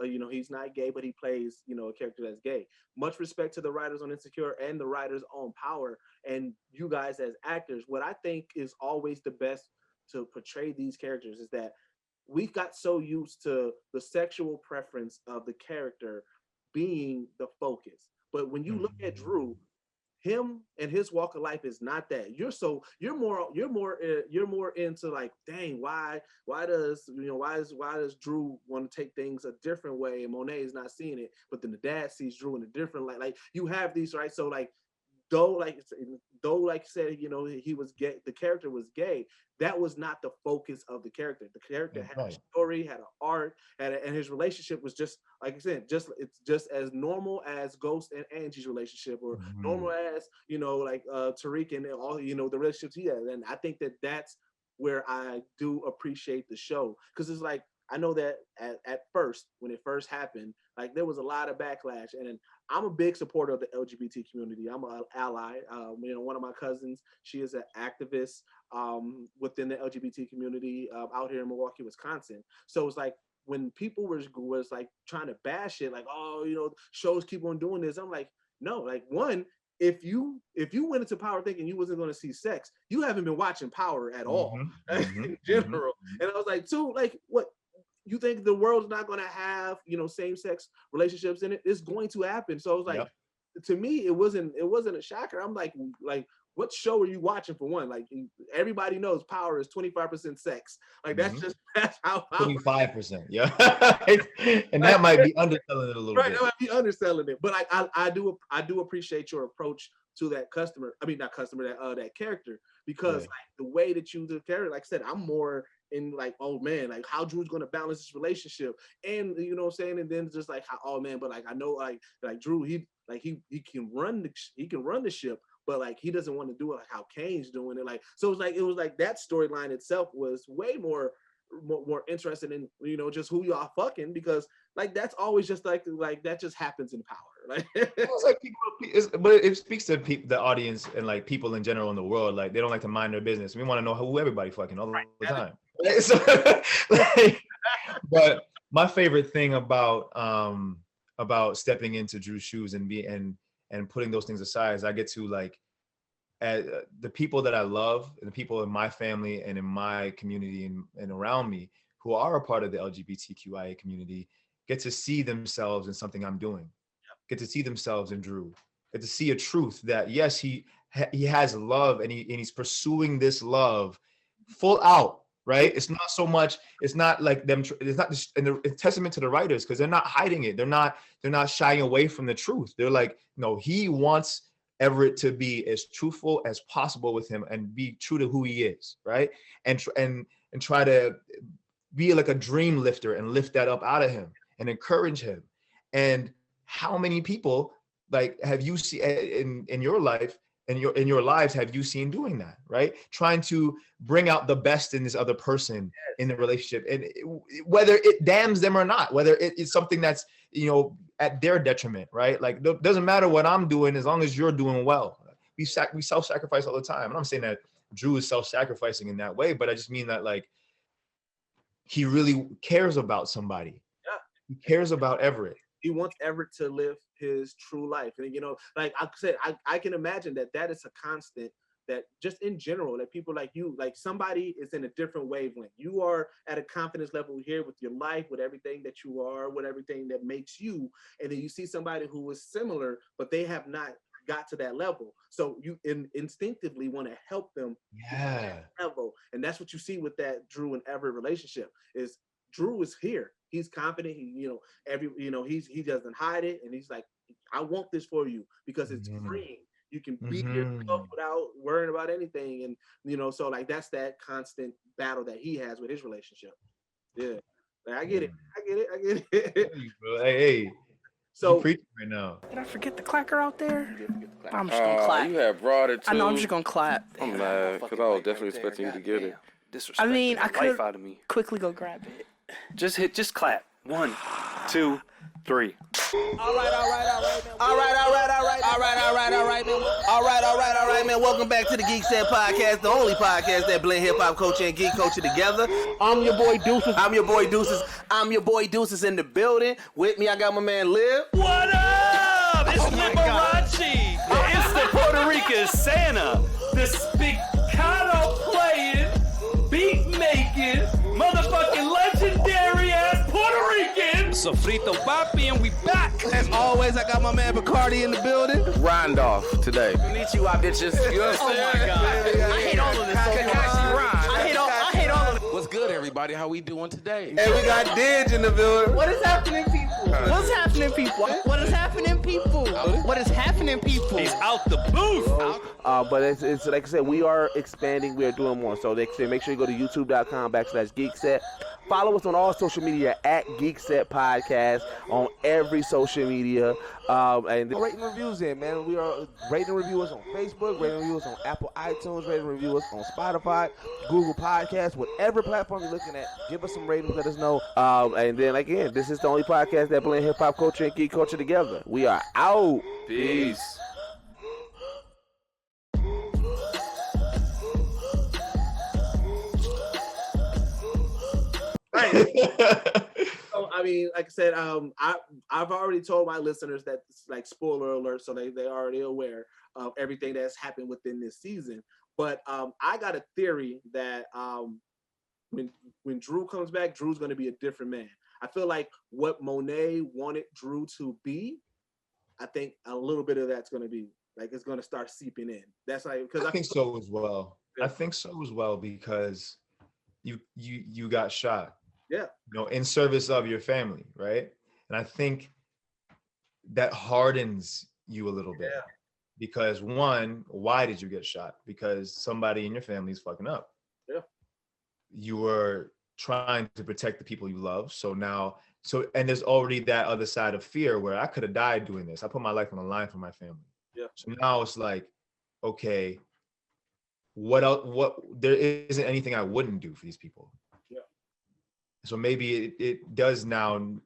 Speaker 1: you know, he's not gay, but he plays, you know, a character that's gay. Much respect to the writers on Insecure and the writers on Power, and you guys as actors. What I think is always the best to portray these characters is that we've got so used to the sexual preference of the character being the focus. But when you look at Dru, him and his walk of life is not that. You're more into like, dang, why does Dru want to take things a different way and Monet is not seeing it, but then the dad sees Dru in a different light. Like you have these, right? So like though like you said, you know, he was gay, the character was gay, that was not the focus of the character. The character had a story, had an arc, and his relationship was just, like I said, it's just as normal as Ghost and Angie's relationship, or normal as, you know, like Tariq and all, you know, the relationships he had. And I think that that's where I do appreciate the show, because it's like, I know that at first, when it first happened, like there was a lot of backlash, and I'm a big supporter of the LGBT community. I'm an ally. You know, one of my cousins, she is an activist within the LGBT community out here in Milwaukee, Wisconsin. So it's like when people was like trying to bash it, like, oh, you know, shows keep on doing this. I'm like, no, like one, if you went into Power thinking you wasn't going to see sex, you haven't been watching Power at all in general. And I was like, two, like what? You think the world's not going to have, you know, same-sex relationships in it? It's going to happen. So I was like, to me, it wasn't a shocker. I'm like, what show are you watching for one? Like everybody knows Power is 25% sex. Like that's how
Speaker 2: 25%. Yeah. And that might be underselling it a little bit.
Speaker 1: That might be underselling it. But I do appreciate your approach to that customer. I mean, not customer, that character, because like the way that you the character, like I said, I'm more in like, oh man, like how Dru's gonna balance this relationship, and you know what I'm saying, and then just like how, oh man, but like I know like Dru, he can run the ship, but like he doesn't want to do it like how Kane's doing it, like so it was like that storyline itself was way more interested in, you know, just who y'all fucking, because like that's always just like that just happens in power. Like
Speaker 2: it's like but it speaks to the audience and like people in general in the world. Like they don't like to mind their business. We want to know who everybody fucking all the time. Right? So, like, but my favorite thing about stepping into Dru's shoes and putting those things aside is I get to like the people that I love and the people in my family and in my community and around me who are a part of the LGBTQIA community get to see themselves in something I'm doing, get to see themselves in Dru, get to see a truth that yes, he has love and he's pursuing this love full out, right? It's not so much, it's not like them, it's not just, and it's testament to the writers because they're not hiding it. They're not shying away from the truth. They're like, no, he wants Everett to be as truthful as possible with him and be true to who he is, right? And try to be like a dream lifter and lift that up out of him and encourage him. And how many people like have you seen in your life and in your lives have you seen doing that, right? Trying to bring out the best in this other person in the relationship, and whether it damns them or not, whether it's something that's, you know, at their detriment, right? Like it doesn't matter what I'm doing as long as you're doing well. We self-sacrifice all the time. And I'm saying that Dru is self-sacrificing in that way, but I just mean that like he really cares about somebody.
Speaker 1: Yeah.
Speaker 2: He cares about Everett.
Speaker 1: He wants Everett to live his true life. And, you know, like I said, I can imagine that is a constant, that just in general, that people like you, like somebody is in a different wavelength. You are at a confidence level here with your life, with everything that you are, with everything that makes you. And then you see somebody who is similar, but they have not got to that level. So you instinctively want to help them get to that level. And that's what you see with that Dru and Everett relationship is Dru is here. He's confident. He, you know, he doesn't hide it. And he's like, I want this for you because it's freeing. You can be yourself without worrying about anything. And, you know, so like, that's that constant battle that he has with his relationship. Yeah. Like, I get it.
Speaker 2: Hey.
Speaker 1: So
Speaker 2: you preaching right now.
Speaker 3: Did I forget the clacker out there? I'm just gonna clap.
Speaker 4: You have brought it too.
Speaker 3: I know, I'm just gonna clap.
Speaker 4: I'm mad because I was definitely expecting you to get it.
Speaker 3: I mean, I could quickly go grab it.
Speaker 5: Just clap. 1, 2, 3.
Speaker 1: All right, man. Welcome back to the Geekset podcast, the only podcast that blend hip-hop culture and geek culture together. I'm your boy Deuces in the building. With me, I got my man Liv.
Speaker 5: What up? It's Liberace. It's the Puerto Rican Santa. The spiccato playing, beat making, motherfucking legendary ass Puerto Rican. Sofrito Papi, and we back.
Speaker 1: As always, I got my man Bacardi in the building.
Speaker 4: Randolph today.
Speaker 5: Konnichiwa, bitches. You know what I'm saying? Oh my God. I hate all of this. I hate all of it.
Speaker 6: What's good, everybody? How we doing today?
Speaker 1: And we got Didge in the building.
Speaker 3: What is happening, people? What's happening, people? What is happening, people? What is happening, people?
Speaker 5: He's out the booth.
Speaker 1: But it's like I said, we are expanding. We are doing more. So they say make sure you go to youtube.com/Geekset. Follow us on all social media at Geekset Podcast on every social media. And rating reviews in, man. We are rating reviewers on Facebook, rating reviewers on Apple iTunes, rating reviewers on Spotify, Google Podcasts, whatever platform you're looking at. Give us some ratings, let us know. And then again, this is the only podcast that blend hip-hop culture and geek culture together. We are out.
Speaker 4: Peace.
Speaker 1: So, I mean, like I said, I've already told my listeners that it's like spoiler alert, so they already aware of everything that's happened within this season. But I got a theory that when Dru comes back, Dru's going to be a different man. I feel like what Monet wanted Dru to be, I think a little bit of that's going to be like it's going to start seeping in. That's like because
Speaker 2: I think so as well. Yeah. I think so as well because you got shot.
Speaker 1: Yeah.
Speaker 2: You know, in service of your family, right? And I think that hardens you a little bit.
Speaker 1: Yeah.
Speaker 2: Because one, why did you get shot? Because somebody in your family is fucking up.
Speaker 1: Yeah.
Speaker 2: You were trying to protect the people you love. So now, and there's already that other side of fear where I could have died doing this. I put my life on the line for my family.
Speaker 1: Yeah.
Speaker 2: So now it's like, okay, what else? There isn't anything I wouldn't do for these people.
Speaker 1: Yeah.
Speaker 2: So maybe it does now,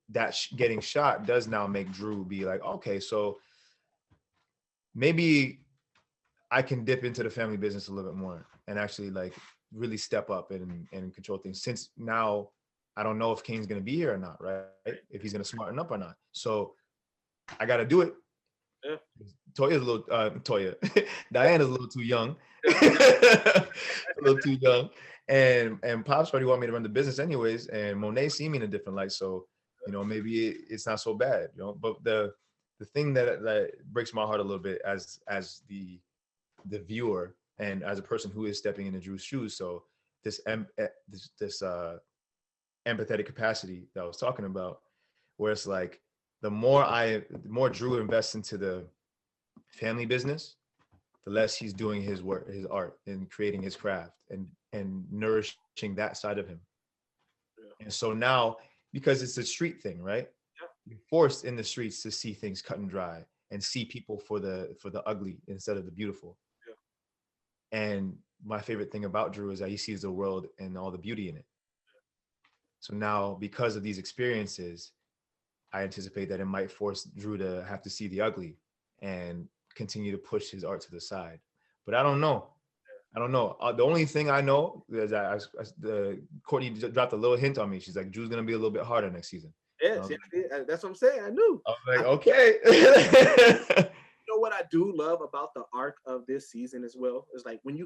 Speaker 2: that getting shot does now make Dru be like, okay, so maybe I can dip into the family business a little bit more and actually like really step up and control things, since now I don't know if Kane's going to be here or not, right? If he's going to smarten up or not. So I got to do it.
Speaker 1: Yeah.
Speaker 2: Diana's a little too young. A little too young. And Pops already want me to run the business anyways. And Monet see me in a different light. So, you know, maybe it's not so bad, you know. But the thing that breaks my heart a little bit as the viewer and as a person who is stepping into Dru's shoes. So this empathetic capacity that I was talking about, where it's like, the more Dru invests into the family business, the less he's doing his work, his art, and creating his craft and nourishing that side of him. Yeah. And so now, because it's a street thing, right? Yeah. You're forced in the streets to see things cut and dry and see people for the ugly instead of the beautiful. Yeah. And my favorite thing about Dru is that he sees the world and all the beauty in it. Yeah. So now, because of these experiences, I anticipate that it might force Dru to have to see the ugly and continue to push his art to the side. But I don't know. The only thing I know is that Courtney dropped a little hint on me. She's like, Dru's going to be a little bit harder next season.
Speaker 1: Yeah, that's what I'm saying. I knew.
Speaker 2: I was like, okay.
Speaker 1: You know what I do love about the arc of this season as well? Is like when we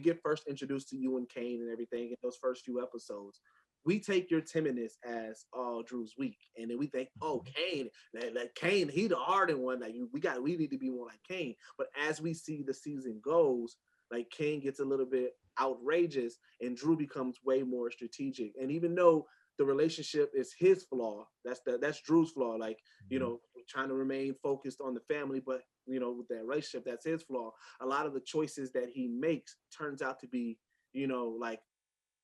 Speaker 1: get first introduced to you and Kane and everything in those first few episodes, we take your timidness as, oh, Dru's weak. And then we think, oh, Kane, like Kane, he the hardened one. Like we need to be more like Kane. But as we see the season goes, like Kane gets a little bit outrageous and Dru becomes way more strategic. And even though the relationship is his flaw, that's Dru's flaw. Like, you know, trying to remain focused on the family, but you know, with that relationship, that's his flaw. A lot of the choices that he makes turns out to be, you know, like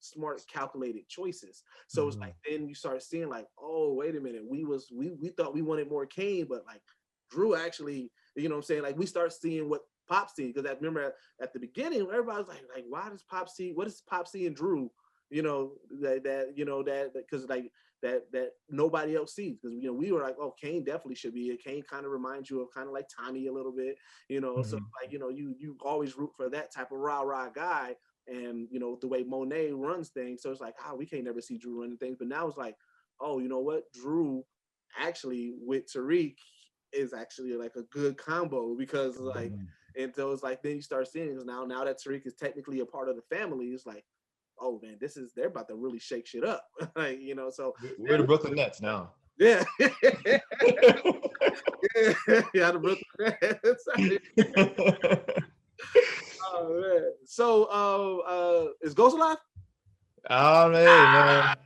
Speaker 1: smart, calculated choices. So it's like, then you start seeing like, oh, wait a minute, we thought we wanted more Kane, but like Dru actually, you know what I'm saying? Like we start seeing what Pop see, because I remember at the beginning, everybody was like, why does Pop see? What does Pop see in Dru? You know, that because like that nobody else sees, because you know we were like, oh, Kane definitely should be. Kane kind of reminds you of kind of like Tommy a little bit, you know. So like, you know, you always root for that type of rah guy. And, you know, the way Monet runs things. So it's like, we can't never see Dru running things. But now it's like, oh, you know what? Dru actually with Tariq is actually like a good combo, because like, and so it's like, then you start seeing it now that Tariq is technically a part of the family, it's like, oh man, they're about to really shake shit up. Like, you know, so.
Speaker 2: We're the Brooklyn Nets now.
Speaker 1: Yeah. Yeah, the Brooklyn Nets. Oh, man. So, is Ghost alive?
Speaker 2: Oh man,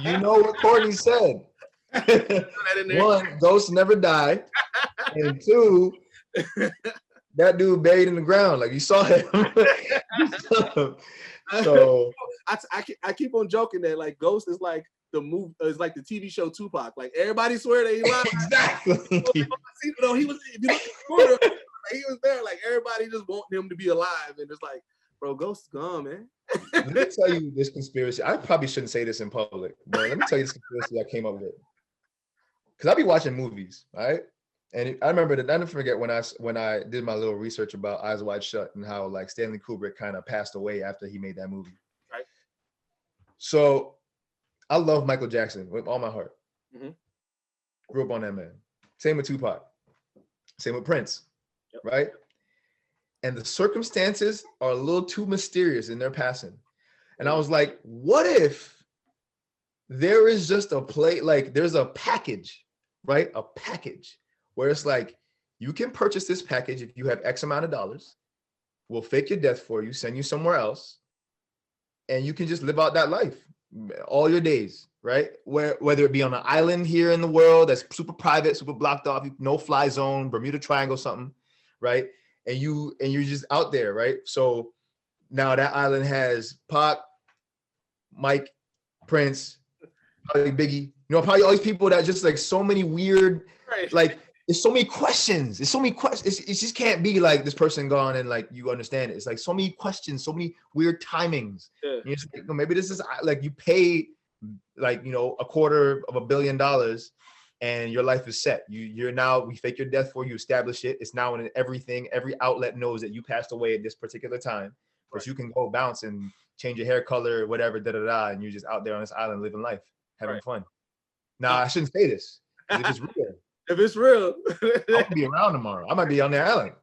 Speaker 2: you know what Courtney said. One, Ghost never died, and two, that dude buried in the ground. Like you saw him. So
Speaker 1: I keep on joking that like Ghost is like the TV show Tupac. Like everybody swear that he lied.
Speaker 2: Exactly.
Speaker 1: No, he was. If you look at the corner, he was there. Like everybody just wanting him to be alive, and it's like, bro, Ghost is gone, man.
Speaker 2: Let me tell you this conspiracy. I probably shouldn't say this in public, but let me tell you this conspiracy I came up with. Because I be watching movies, right? And I remember that I never forget when I did my little research about Eyes Wide Shut and how like Stanley Kubrick kind of passed away after he made that movie.
Speaker 1: Right.
Speaker 2: So I love Michael Jackson with all my heart. Grew up on that man. Same with Tupac. Same with Prince. Yep. Right? And the circumstances are a little too mysterious in their passing. And I was like, what if there is just there's a package, right? A package where it's like, you can purchase this package if you have X amount of dollars. We'll fake your death for you, send you somewhere else, and you can just live out that life. all your days, right? Whether it be on an island here in the world that's super private, super blocked off, no fly zone, Bermuda Triangle, something, right? And you're just out there, right? So now that island has Pac, Mike, Prince, probably Biggie, probably all these people that just like so many weird, like there's so many questions. There's so many questions. It just can't be like this person gone and like you understand it. It's like so many questions, so many weird timings. Yeah. You're just like, maybe this is like you pay like $250 million and your life is set. You're now, we fake your death for you, establish it. It's now in everything. Every outlet knows that you passed away at this particular time. But you can go bounce and change your hair color, whatever, and you're just out there on this island living life, having fun. Now, I shouldn't say this. If it's real.
Speaker 1: If it's real.
Speaker 2: I'll be around tomorrow. I might be on the island.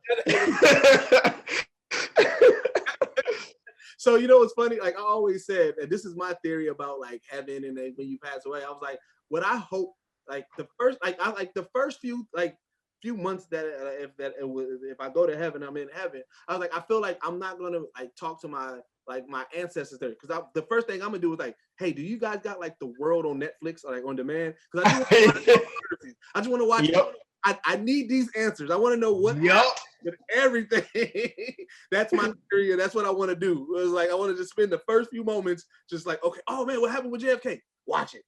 Speaker 1: So, what's funny? Like I always said, and this is my theory about like heaven and then when you pass away, I was like, what I hope, like the first few months that if I go to heaven, I'm in heaven. I was like, I feel like I'm not gonna like talk to my ancestors there, because the first thing I'm gonna do is like, hey, do you guys got like the world on Netflix or like on demand? Because I just want to watch. Yep. I need these answers. I want to know what with everything. That's my theory. That's what I want to do. It was like I want to just spend the first few moments just like, okay, oh man, what happened with JFK? Watch it.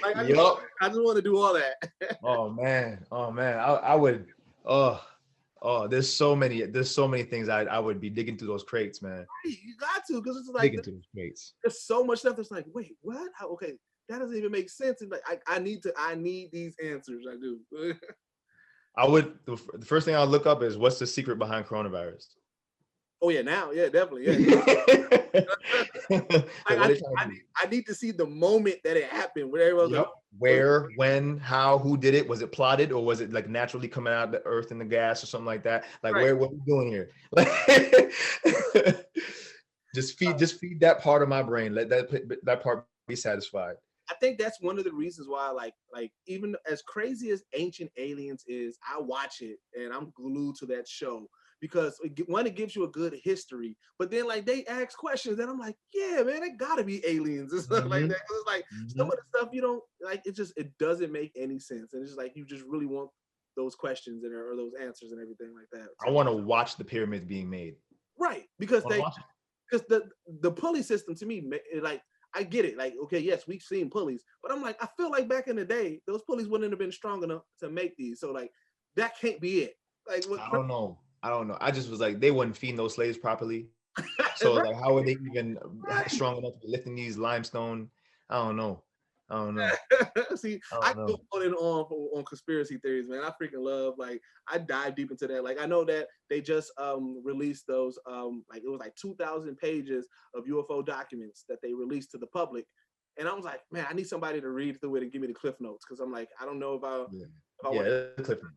Speaker 1: Like, I just want to do all that.
Speaker 2: Oh man. I would. There's so many things I would be digging through those crates, man.
Speaker 1: You got to, because it's like
Speaker 2: digging through those crates.
Speaker 1: There's so much stuff that's like, wait, what? Okay, that doesn't even make sense. And like, I need these answers. I do.
Speaker 2: I would. The first thing I'll look up is what's the secret behind coronavirus.
Speaker 1: Oh yeah, now, yeah, definitely, yeah. I need to see the moment that it happened. Where everyone's like,
Speaker 2: where, when, how, who did it? Was it plotted, or was it like naturally coming out of the earth and the gas or something like that? Like, what are we doing here? Just feed that part of my brain. Let that part be satisfied.
Speaker 1: I think that's one of the reasons why, like even as crazy as Ancient Aliens is, I watch it and I'm glued to that show. Because it gives you a good history, but then like they ask questions and I'm like, yeah, man, it gotta be aliens and stuff like that. Cause it's like some of the stuff you don't like, it doesn't make any sense. And it's just like, you just really want those questions or those answers and everything like that. So,
Speaker 2: I want to watch the pyramids being made.
Speaker 1: Right. Because the pulley system to me, like, I get it. Like, okay, yes, we've seen pulleys, but I'm like, I feel like back in the day, those pulleys wouldn't have been strong enough to make these. So like, that can't be it. Like,
Speaker 2: I don't know. I just was like, they wouldn't feed those slaves properly. So like, how are they even strong enough to be lifting these limestone? I don't know.
Speaker 1: See, I go on and on conspiracy theories, man. I freaking love, like, I dive deep into that. Like, I know that they just released those, like, it was like 2,000 pages of UFO documents that they released to the public. And I was like, man, I need somebody to read through it and give me the cliff notes. Cause I'm like, I don't know if I want to.
Speaker 2: Cliff notes.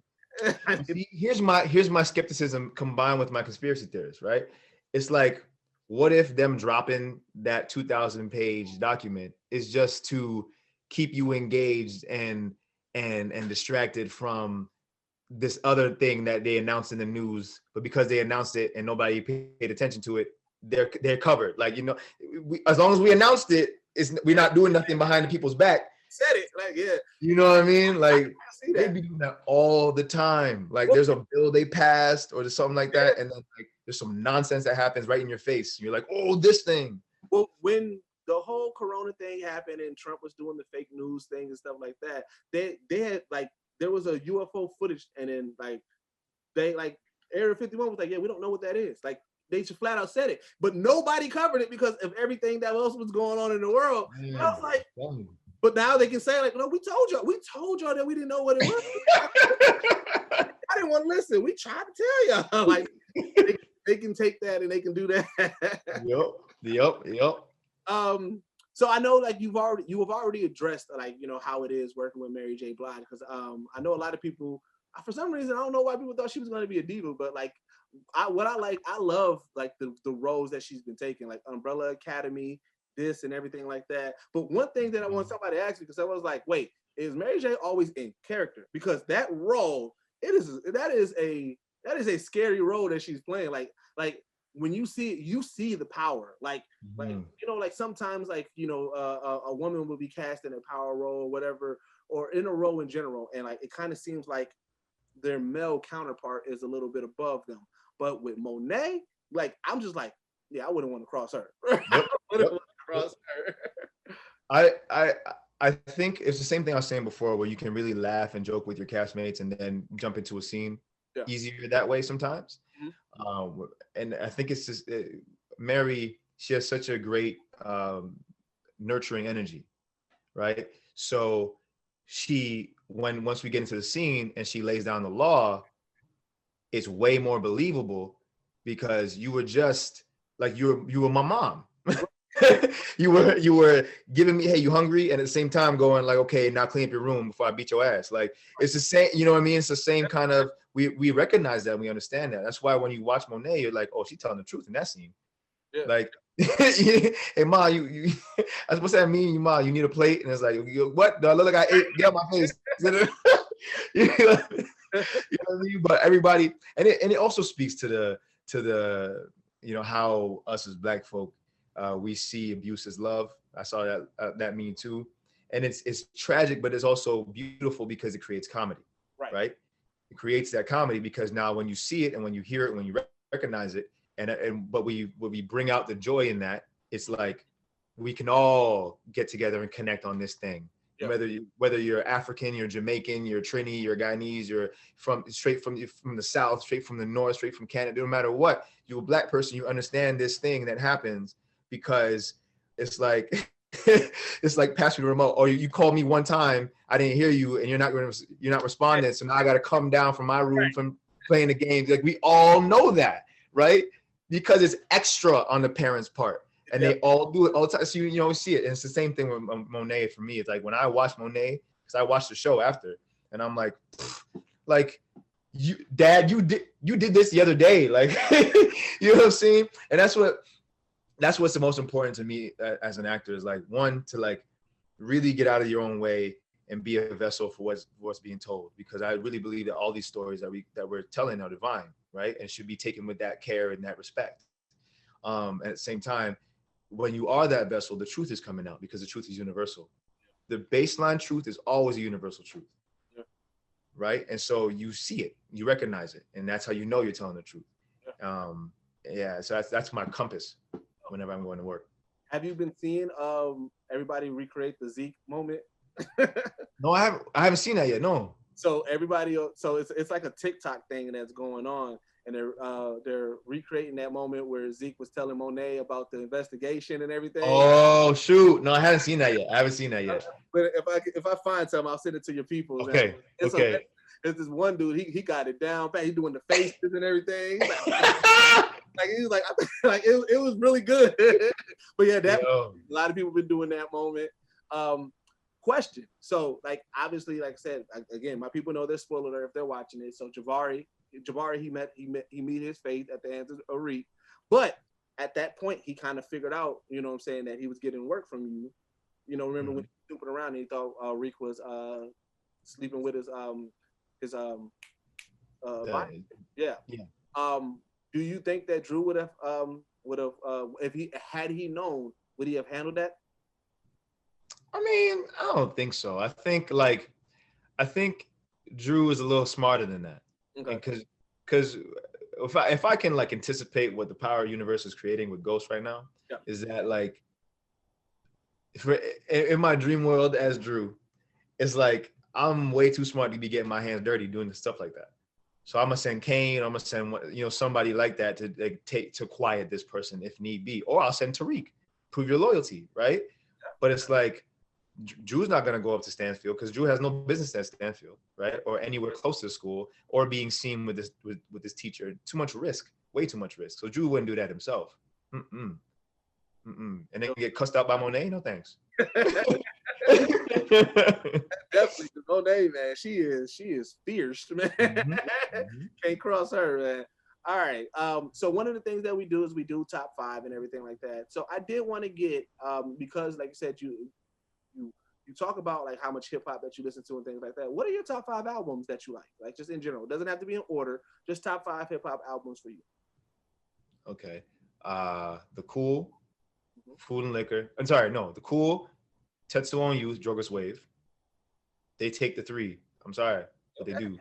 Speaker 2: See, here's my skepticism combined with my conspiracy theories, right? It's like, what if them dropping that 2,000 page document is just to keep you engaged and distracted from this other thing that they announced in the news, but because they announced it and nobody paid attention to it, they're covered. Like, as long as we announced it, we're not doing nothing behind the people's back.
Speaker 1: Said it, like, yeah.
Speaker 2: You know what I mean? Like, they be doing that all the time. Like, there's a bill they passed or there's something like that, and then like there's some nonsense that happens right in your face. You're like, oh, this thing.
Speaker 1: Well, when the whole Corona thing happened and Trump was doing the fake news thing and stuff like that, they had like, there was a UFO footage, and then like they like Area 51 was like, yeah, we don't know what that is. Like, they just flat out said it, but nobody covered it because of everything that else was going on in the world. Yeah. I was like. But now they can say, like, no, we told y'all that we didn't know what it was. I didn't want to listen. We tried to tell y'all. Like, they can take that and they can do that.
Speaker 2: Yep.
Speaker 1: So I know, like, you have already addressed, like, how it is working with Mary J. Blige, because I know a lot of people, for some reason, I don't know why people thought she was going to be a diva, but like, I love like the roles that she's been taking, like Umbrella Academy, this and everything like that. But one thing that I want somebody to ask me, because I was like, wait, is Mary J always in character? Because that role, that is a scary role that she's playing. Like when you see it, you see the power. Like like sometimes like a woman will be cast in a power role or whatever, or in a role in general, and like it kind of seems like their male counterpart is a little bit above them. But with Monet, like I'm just like, yeah, I wouldn't want to cross her.
Speaker 2: I think it's the same thing I was saying before, where you can really laugh and joke with your castmates and then jump into a scene easier that way sometimes. And I think it's just Mary. She has such a great nurturing energy, right? So once we get into the scene and she lays down the law, it's way more believable because you were just like you were my mom. you were giving me, hey, you hungry? And at the same time going like, okay, now clean up your room before I beat your ass. Like it's the same, you know what I mean? It's the same kind of, we recognize that, we understand that. That's why when you watch Monet, you're like, oh, she's telling the truth in that scene. Yeah. Like, hey Ma, you what's that mean? Ma, you need a plate? And it's like, what? Do I look like I ate? Get out my face. You know what I mean? But everybody, and it also speaks to the how us as Black folk, we see abuse as love. I saw that meme too, and it's tragic, but it's also beautiful because it creates comedy, right? It creates that comedy because now when you see it and when you hear it, when you recognize it, but when we bring out the joy in that, it's like we can all get together and connect on this thing. Yep. Whether you're African, you're Jamaican, you're Trini, you're Guyanese, you're straight from the South, straight from the North, straight from Canada, no matter what, you're a Black person, you understand this thing that happens because it's like it's like pass me the remote, or you called me one time, I didn't hear you, and you're not responding, so now I got to come down from my room from playing the games. Like we all know that, right? Because it's extra on the parents' part. And they all do it all the time. So you see it. And it's the same thing with Monet for me. It's like when I watch Monet, because I watched the show after, and I'm like, Dad, you did this the other day. Like, you know what I'm saying? And that's what's the most important to me as an actor is like, one, to like really get out of your own way and be a vessel for what's being told. Because I really believe that all these stories that we're telling are divine, right? And should be taken with that care and that respect. At the same time, when you are that vessel, the truth is coming out because the truth is universal. The baseline truth is always a universal truth, right? And so you see it, you recognize it, and that's how you know you're telling the truth. So that's my compass whenever I'm going to work.
Speaker 1: Have you been seeing everybody recreate the Zeke moment?
Speaker 2: No, I haven't seen that yet. No.
Speaker 1: So it's like a TikTok thing that's going on. And they're recreating that moment where Zeke was telling Monet about the investigation and everything.
Speaker 2: Oh shoot! No, I haven't seen that yet.
Speaker 1: But if I find something, I'll send it to your people.
Speaker 2: Okay.
Speaker 1: Okay. There's this one dude. He got it down. He's doing the faces and everything. Like he was like it was really good. But yeah, a lot of people been doing that moment. Question. So like obviously, like I said, again, my people know this spoiler alert if they're watching it. So Jabari, he met his fate at the hands of Arik, but at that point he kind of figured out, you know what I'm saying, that he was getting work from you. You know, remember when he was snooping around and he thought Arik was sleeping with his body. Yeah. Do you think that Dru would have if he known, would he have handled that?
Speaker 2: I mean, I don't think so. I think Dru is a little smarter than that. Okay. Because if I can like anticipate what the power universe is creating with Ghost right now, is that like in my dream world as Dru, it's like I'm way too smart to be getting my hands dirty doing stuff like that. So I'm gonna send Kane, I'm gonna send somebody like that to like, to quiet this person if need be, or I'll send Tariq, prove your loyalty, right? But it's like Dru's not gonna go up to Stansfield because Dru has no business at Stansfield, right? Or anywhere close to the school, or being seen with this teacher. Too much risk, way too much risk. So Dru wouldn't do that himself. And then get cussed out by Monet. No thanks.
Speaker 1: Definitely, Monet, man. She is fierce, man. Can't cross her, man. All right. So one of the things that we do is we do top 5 and everything like that. So I did want to get because, like you said, you talk about like how much hip hop that you listen to and things like that. What are your top 5 albums that you like just in general? It doesn't have to be in order. Just top 5 hip hop albums for you.
Speaker 2: Okay. The Cool, Food and Liquor. I'm sorry, no. The Cool, Tetsuo on Youth, Drogas Wave. They take the 3. I'm sorry, but they do.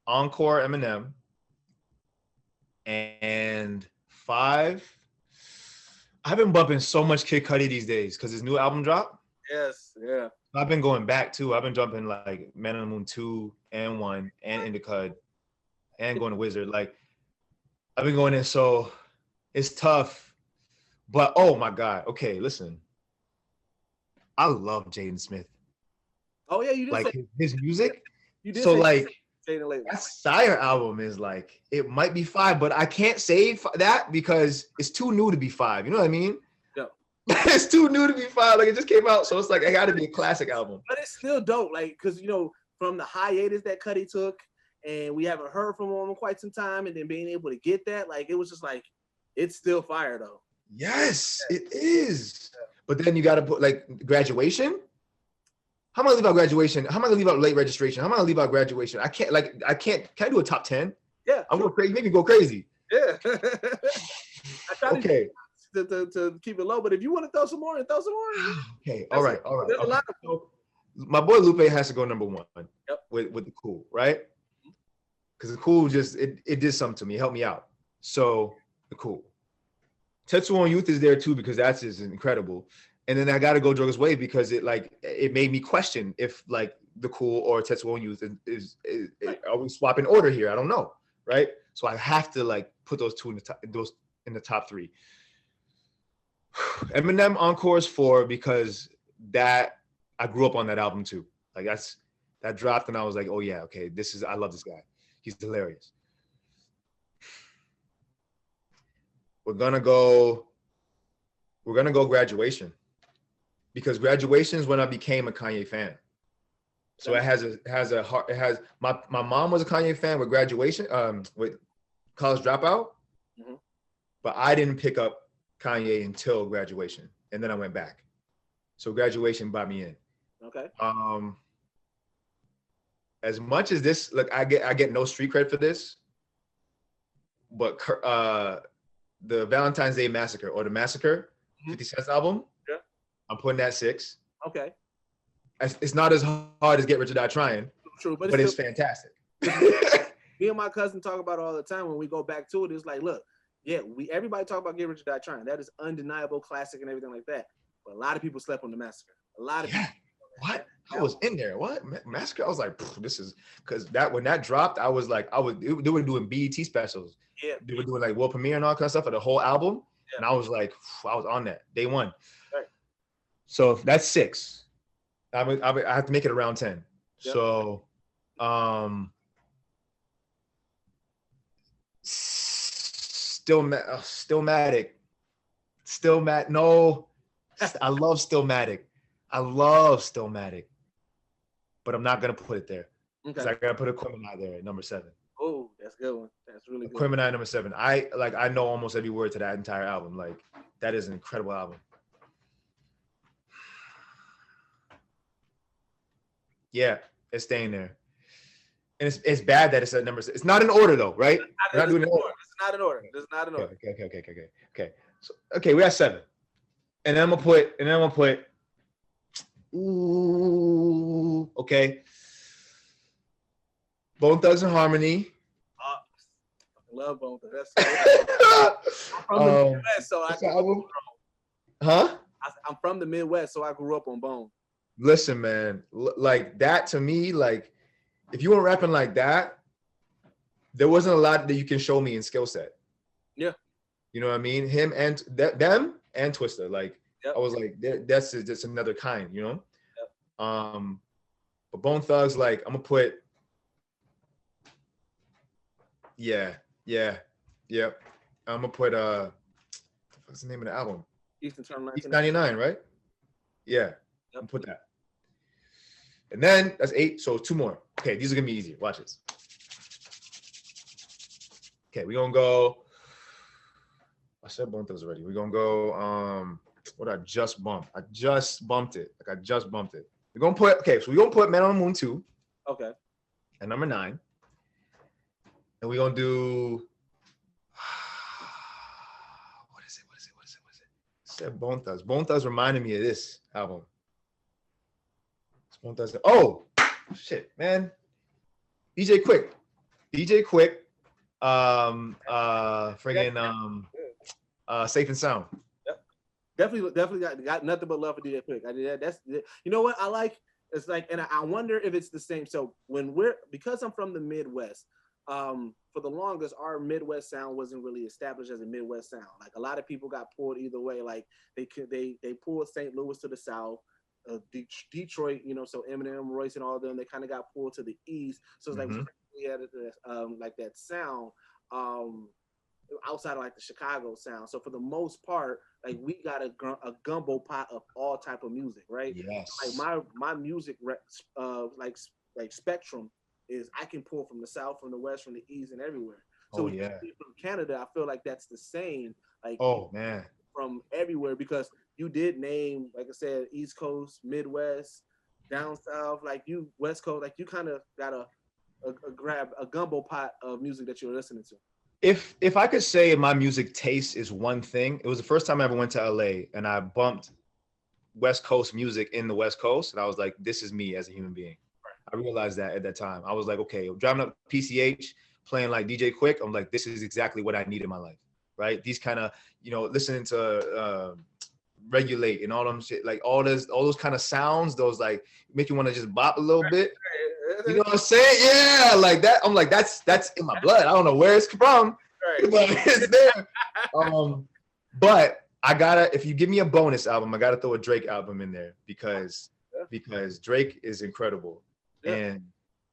Speaker 2: Encore, Eminem. And 5. I've been bumping so much Kid Cudi these days because his new album dropped.
Speaker 1: Yes, yeah.
Speaker 2: I've been going back too. I've been jumping like Man on the Moon 2 and 1 and Indica and going to Wizard. Like I've been going in, so it's tough. But oh my God. Okay, listen. I love Jaden Smith.
Speaker 1: Oh yeah, you did
Speaker 2: Like
Speaker 1: say,
Speaker 2: his music.
Speaker 1: you did
Speaker 2: So
Speaker 1: say
Speaker 2: like
Speaker 1: Jaden lately.
Speaker 2: that Sire album is like, it might be 5, but I can't say that because it's too new to be 5. You know what I mean?
Speaker 1: Yeah.
Speaker 2: It's too new to be 5. Like it just came out, so it's like it got to be a classic album.
Speaker 1: But it's still dope, like, because, you know, from the hiatus that Cudi took, and we haven't heard from him in quite some time, and then being able to get that, like, it was just like, it's still fire, though.
Speaker 2: Yes, it is. But then you got to put like Graduation. How am I gonna leave out Graduation? How am I gonna leave out Late Registration? How am I gonna leave out Graduation? I can't. Can I do a top 10?
Speaker 1: Yeah.
Speaker 2: I'm going crazy. Make me go crazy.
Speaker 1: Yeah. I try to keep it low, but if you want to throw some more, throw some more.
Speaker 2: Okay. All right.
Speaker 1: There's a lot of
Speaker 2: So, my boy Lupe has to go number 1.
Speaker 1: Yep.
Speaker 2: with the Cool, right? Because the Cool just it did something to me. It helped me out. So the Cool. Tetsuo on Youth is there too because that's just incredible. And then I got to go Drogas Wave because it made me question if like the Cool or Tetsuo on Youth is are we swapping order here? I don't know, right? So I have to like put those 2 in the top 3. Eminem Encore is 4 because that I grew up on that album too. Like that dropped and I was like, oh yeah, okay, I love this guy. He's hilarious. We're gonna go Graduation. Because Graduation is when I became a Kanye fan. So it has my mom was a Kanye fan with Graduation, with College Dropout, but I didn't pick up Kanye until Graduation, and then I went back. So Graduation brought me in. Okay. As much as this, look, I get no street cred for this, but the Valentine's Day Massacre or the Massacre, 50 Cent's album, yeah, I'm putting that 6. Okay. It's not as hard as Get Rich or Die Trying, true, but it's fantastic.
Speaker 1: Me and my cousin talk about it all the time when we go back to it. It's like, look, yeah, everybody talk about Get Rich or Die Trying. That is undeniable classic and everything like that. But a lot of people slept on the Massacre. A lot of people.
Speaker 2: What? I was in there. What? Massacre? I was like, this is, because when that dropped, I was like, they were doing BET specials. Yeah. They were doing like world premiere and all kind of stuff for the whole album. Yeah. And I was like, I was on that day one. Right. So that's 6. I have to make it around 10. Yep. So, Stillmatic. No, I love Stillmatic. But I'm not gonna put it there because I gotta put Aquemini there at number 7.
Speaker 1: Oh, that's a good one. That's really good.
Speaker 2: Aquemini number 7. I know almost every word to that entire album. Like, that is an incredible album. Yeah, it's staying there. And it's bad that it's at number 6. It's not in order though, right? We're not doing it.
Speaker 1: It's not in order. It's not in order.
Speaker 2: Okay. So we got 7. And then I'm gonna put ooh, okay. Bone Thugs and Harmony.
Speaker 1: I love Bone Thugs. I'm from the Midwest, so I grew up on Bone. I'm from the Midwest, so I grew up on Bone.
Speaker 2: Listen, man, like that to me, like if you weren't rapping like that, there wasn't a lot that you can show me in skill set. Yeah. You know what I mean? Him and them and Twista, like yep. I was like, that's just another kind, you know? Yep. But Bone Thugs, like I'm gonna put, yeah. I'm gonna put what's the name of the album?
Speaker 1: East
Speaker 2: 99, right? Yeah, yep. I'm gonna put that. And then that's 8, so 2 more. Okay, these are gonna be easy. Watch this. Okay, we're gonna go. I said Bone Thugs already. We're gonna go. What I just bumped. I just bumped it. We're gonna put. Okay, so we're gonna put Man on the Moon 2. Okay. At number 9. And we're gonna do. said Bone Thugs. Bone Thugs reminded me of this album. Bone Thugs. Oh, shit, man. DJ Quick. Friggin' Safe and Sound.
Speaker 1: Definitely got nothing but love for DJ Quick. That's you know what I like. It's like, and I wonder if it's the same. So because I'm from the Midwest, for the longest, our Midwest sound wasn't really established as a Midwest sound. Like a lot of people got pulled either way. Like they pulled St. Louis to the south, Detroit, you know, so Eminem, Royce, and all of them, they kind of got pulled to the east. So it's like we had like that sound outside of like the Chicago sound. So for the most part, like we got a gumbo pot of all type of music, right?
Speaker 2: Yes.
Speaker 1: Like my music like spectrum is I can pull from the south, from the west, from the east, and everywhere. So when you from Canada, I feel like that's the same. Like from everywhere, because you did name, like I said, East Coast, Midwest, down south, like you West Coast, like you kind of got a grab a gumbo pot of music that you're listening to.
Speaker 2: If I could say my music taste is one thing, it was the first time I ever went to LA and I bumped West Coast music in the West Coast, and I was like, this is me as a human being. I realized that at that time. I was like, okay, driving up PCH, playing like DJ Quick, I'm like, this is exactly what I need in my life, right? These kind of, you know, listening to Regulate and all them shit, like all those kind of sounds, those like make you want to just bop a little bit. You know what I'm saying? Yeah, like that. I'm like, that's in my blood. I don't know where it's from, but it's there. But I gotta, if you give me a bonus album, I gotta throw a Drake album in there because Drake is incredible. And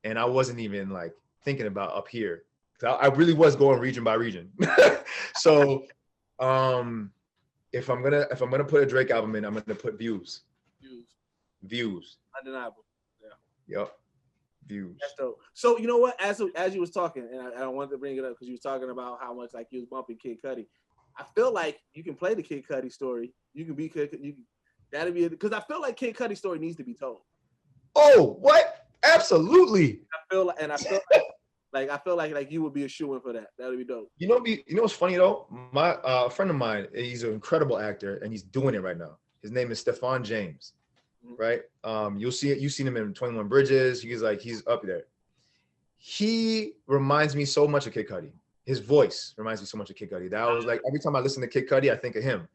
Speaker 2: I wasn't even like thinking about up here. I really was going region by region. So if I'm gonna put a Drake album in, I'm gonna put Views.
Speaker 1: Undeniable. Yeah.
Speaker 2: Yep. Views.
Speaker 1: That's dope. So you know what? As you was talking, and I wanted to bring it up because you was talking about how much like you was bumping Kid Cudi. I feel like you can play the Kid Cudi story. You can be that'd be because I feel like Kid Cudi story needs to be told. Oh, what? Absolutely. I feel like you would be a shoo-in for that. That would be dope.
Speaker 2: You know what's funny though? My friend of mine, he's an incredible actor and he's doing it right now. His name is Stefan James. Right? You've seen him in 21 Bridges. He's up there. He reminds me so much of Kid Cudi. His voice reminds me so much of Kid Cudi. That was like every time I listen to Kid Cudi, I think of him.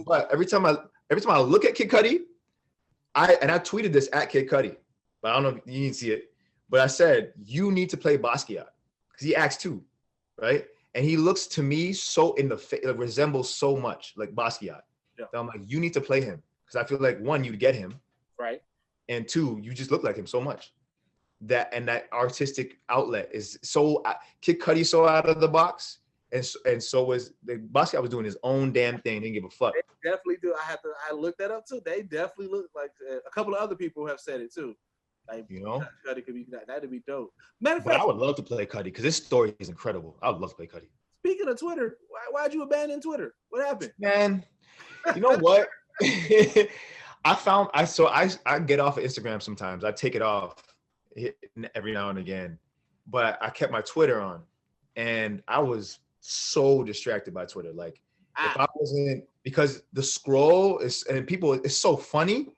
Speaker 2: But every time I look at Kid Cudi, I tweeted this at Kid Cudi, but I don't know if you didn't see it. But I said, you need to play Basquiat because he acts too, right? And he looks to me so in the face, resembles so much like Basquiat. Yeah. So I'm like, you need to play him because I feel like one, you'd get him.
Speaker 1: Right.
Speaker 2: And two, you just look like him so much. That artistic outlet is so Kid Cudi so out of the box, and so was Basquiat was doing his own damn thing. Didn't give a fuck.
Speaker 1: They definitely do. I looked that up too. They definitely look like a couple of other people have said it too. Like, you know, Cudi could be that'd be dope. Matter of fact,
Speaker 2: I would love to play Cudi because his story is incredible. I would love to play Cudi.
Speaker 1: Speaking of Twitter, why'd you abandon Twitter? What happened?
Speaker 2: Man, you know what? I get off of Instagram sometimes. I take it off every now and again, but I kept my Twitter on, and I was so distracted by Twitter. Like if I wasn't, because the scroll is it's so funny.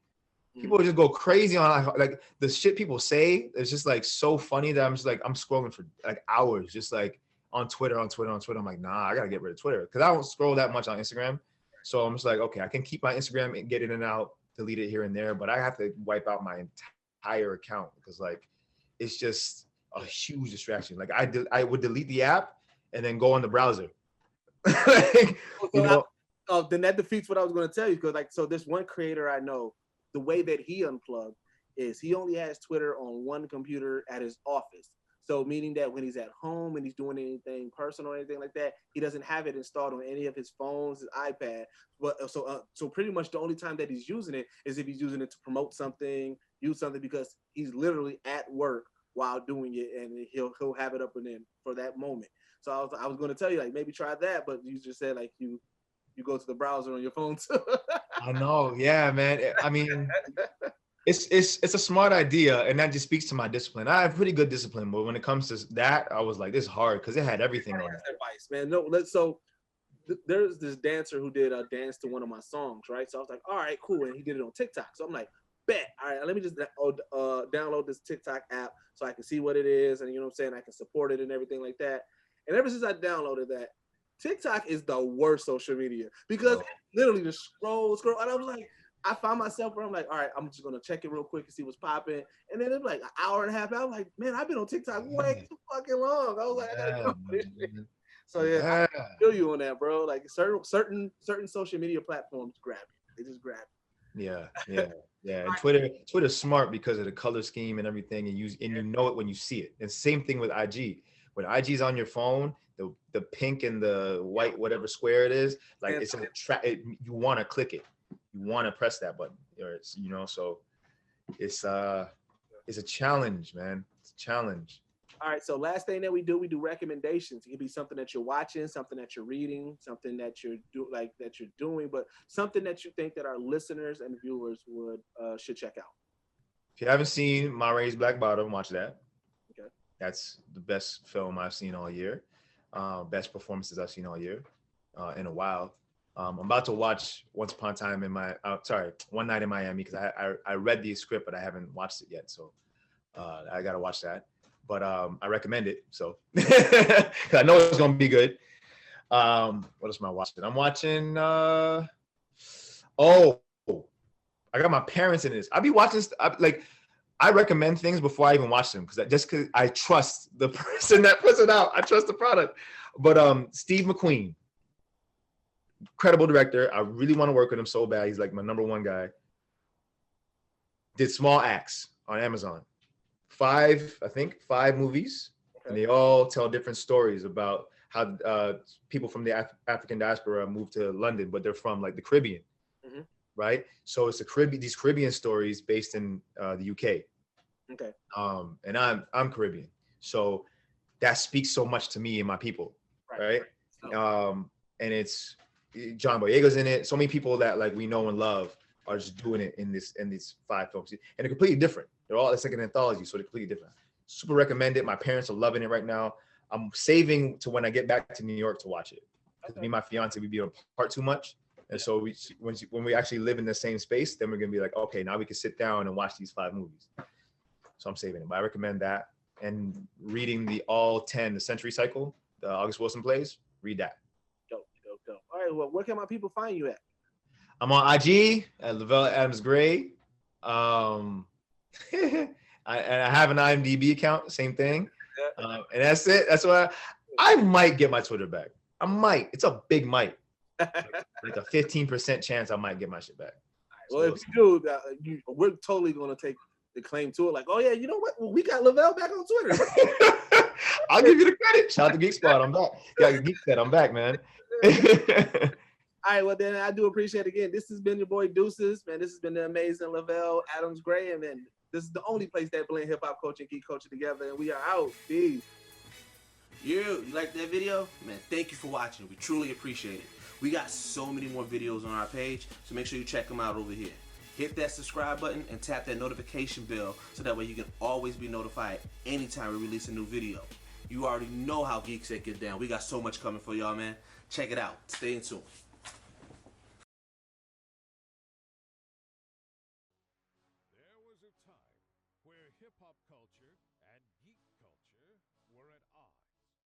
Speaker 2: People just go crazy on like the shit people say. It's just like so funny that I'm scrolling for like hours, just like on Twitter. I'm like, nah, I gotta get rid of Twitter because I don't scroll that much on Instagram. So I'm just like, okay, I can keep my Instagram and get in and out, delete it here and there, but I have to wipe out my entire account because like it's just a huge distraction. Like I would delete the app and then go on the browser. Like,
Speaker 1: then that defeats what I was going to tell you because like so this one creator I know, the way that he unplugged is he only has Twitter on one computer at his office. So meaning that when he's at home and he's doing anything personal or anything like that, he doesn't have it installed on any of his phones, his iPad. But so pretty much the only time that he's using it is if he's using it to promote something, use something, because he's literally at work while doing it, and he'll have it up and in for that moment. So I was going to tell you like maybe try that, but you just said like you go to the browser on your phone too.
Speaker 2: I know, yeah, man. I mean. It's a smart idea, and that just speaks to my discipline. I have pretty good discipline, but when it comes to that, I was like, this is hard because it had everything on it.
Speaker 1: Advice, man. No, so there's this dancer who did a dance to one of my songs, right? So I was like, all right, cool. And he did it on TikTok. So I'm like, bet. All right, let me just download this TikTok app so I can see what it is. And you know what I'm saying? I can support it and everything like that. And ever since I downloaded that, TikTok is the worst social media because it literally just scroll. And I was like, I found myself where I'm like, all right, I'm just going to check it real quick and see what's popping. And then it's like an hour and a half. I was like, man, I've been on TikTok way too fucking long. I was like, I got to go for this shit. So yeah, I feel you on that, bro. Like certain social media platforms grab you. They just grab you.
Speaker 2: Yeah. And Twitter's smart because of the color scheme and everything, and you know it when you see it. And same thing with IG. When IG's on your phone, the pink and the white, whatever square it is, like it's you want to click it. You want to press that button, or it's, you know, so it's a challenge, man. It's a challenge.
Speaker 1: All right, so last thing that we do recommendations. It could be something that you're watching, something that you're reading, something that you're doing, but something that you think that our listeners and viewers should check out.
Speaker 2: If you haven't seen Ma Rainey's Black Bottom, watch that.
Speaker 1: Okay.
Speaker 2: That's the best film I've seen all year. Best performances I've seen all year in a while. I'm about to watch One Night in Miami because I read the script, but I haven't watched it yet. So I got to watch that. But I recommend it. So I know it's going to be good. What else am I watching? I'm watching, I got my parents in this. I be watching, I recommend things before I even watch them because I trust the person that puts it out. I trust the product. But Steve McQueen, incredible director. I really want to work with him so bad. He's like my number one guy. Did Small Acts on Amazon. 5 movies, and they all tell different stories about how people from the African diaspora moved to London, but they're from like the Caribbean, right? So it's these Caribbean stories based in the UK.
Speaker 1: Okay.
Speaker 2: And I'm Caribbean, so that speaks so much to me and my people, right? And it's John Boyega's in it. So many people that like we know and love are just doing it in these 5 films, and they're completely different. It's like an anthology, so they're completely different. Super recommend it. My parents are loving it right now. I'm saving to when I get back to New York to watch it. Me and my fiance, we be apart too much. And so when we actually live in the same space, then we're gonna be like, okay, now we can sit down and watch these 5 movies. So I'm saving it. But I recommend that. And reading the All 10, the Century Cycle, the August Wilson plays, read that.
Speaker 1: Dope. All right, well, where can my people find you at?
Speaker 2: I'm on IG at Lovell Adams-Gray. I have an IMDb account, same thing. And that's it. That's why I might get my Twitter back. I might. It's a big might. Like a 15% chance I might get my shit back.
Speaker 1: Well, if you do, we're totally going to take the claim to it. Like, oh yeah, you know what? Well, we got Lovell back on Twitter.
Speaker 2: I'll give you the credit. Shout out to Geek Squad. I'm back. Yeah, Geekset. I'm back, man.
Speaker 1: All right, well then I do appreciate it again. This has been your boy Deuces, man. This has been the amazing Lovell Adams-Gray, and then this is the only place that blend hip-hop culture and geek culture together, and we are out. Peace.
Speaker 7: You like that video? Man, thank you for watching. We truly appreciate it. We got so many more videos on our page, so make sure you check them out over here. Hit that subscribe button and tap that notification bell so that way you can always be notified anytime we release a new video. You already know how Geekset get down. We got so much coming for y'all, man. Check it out. Stay in tune.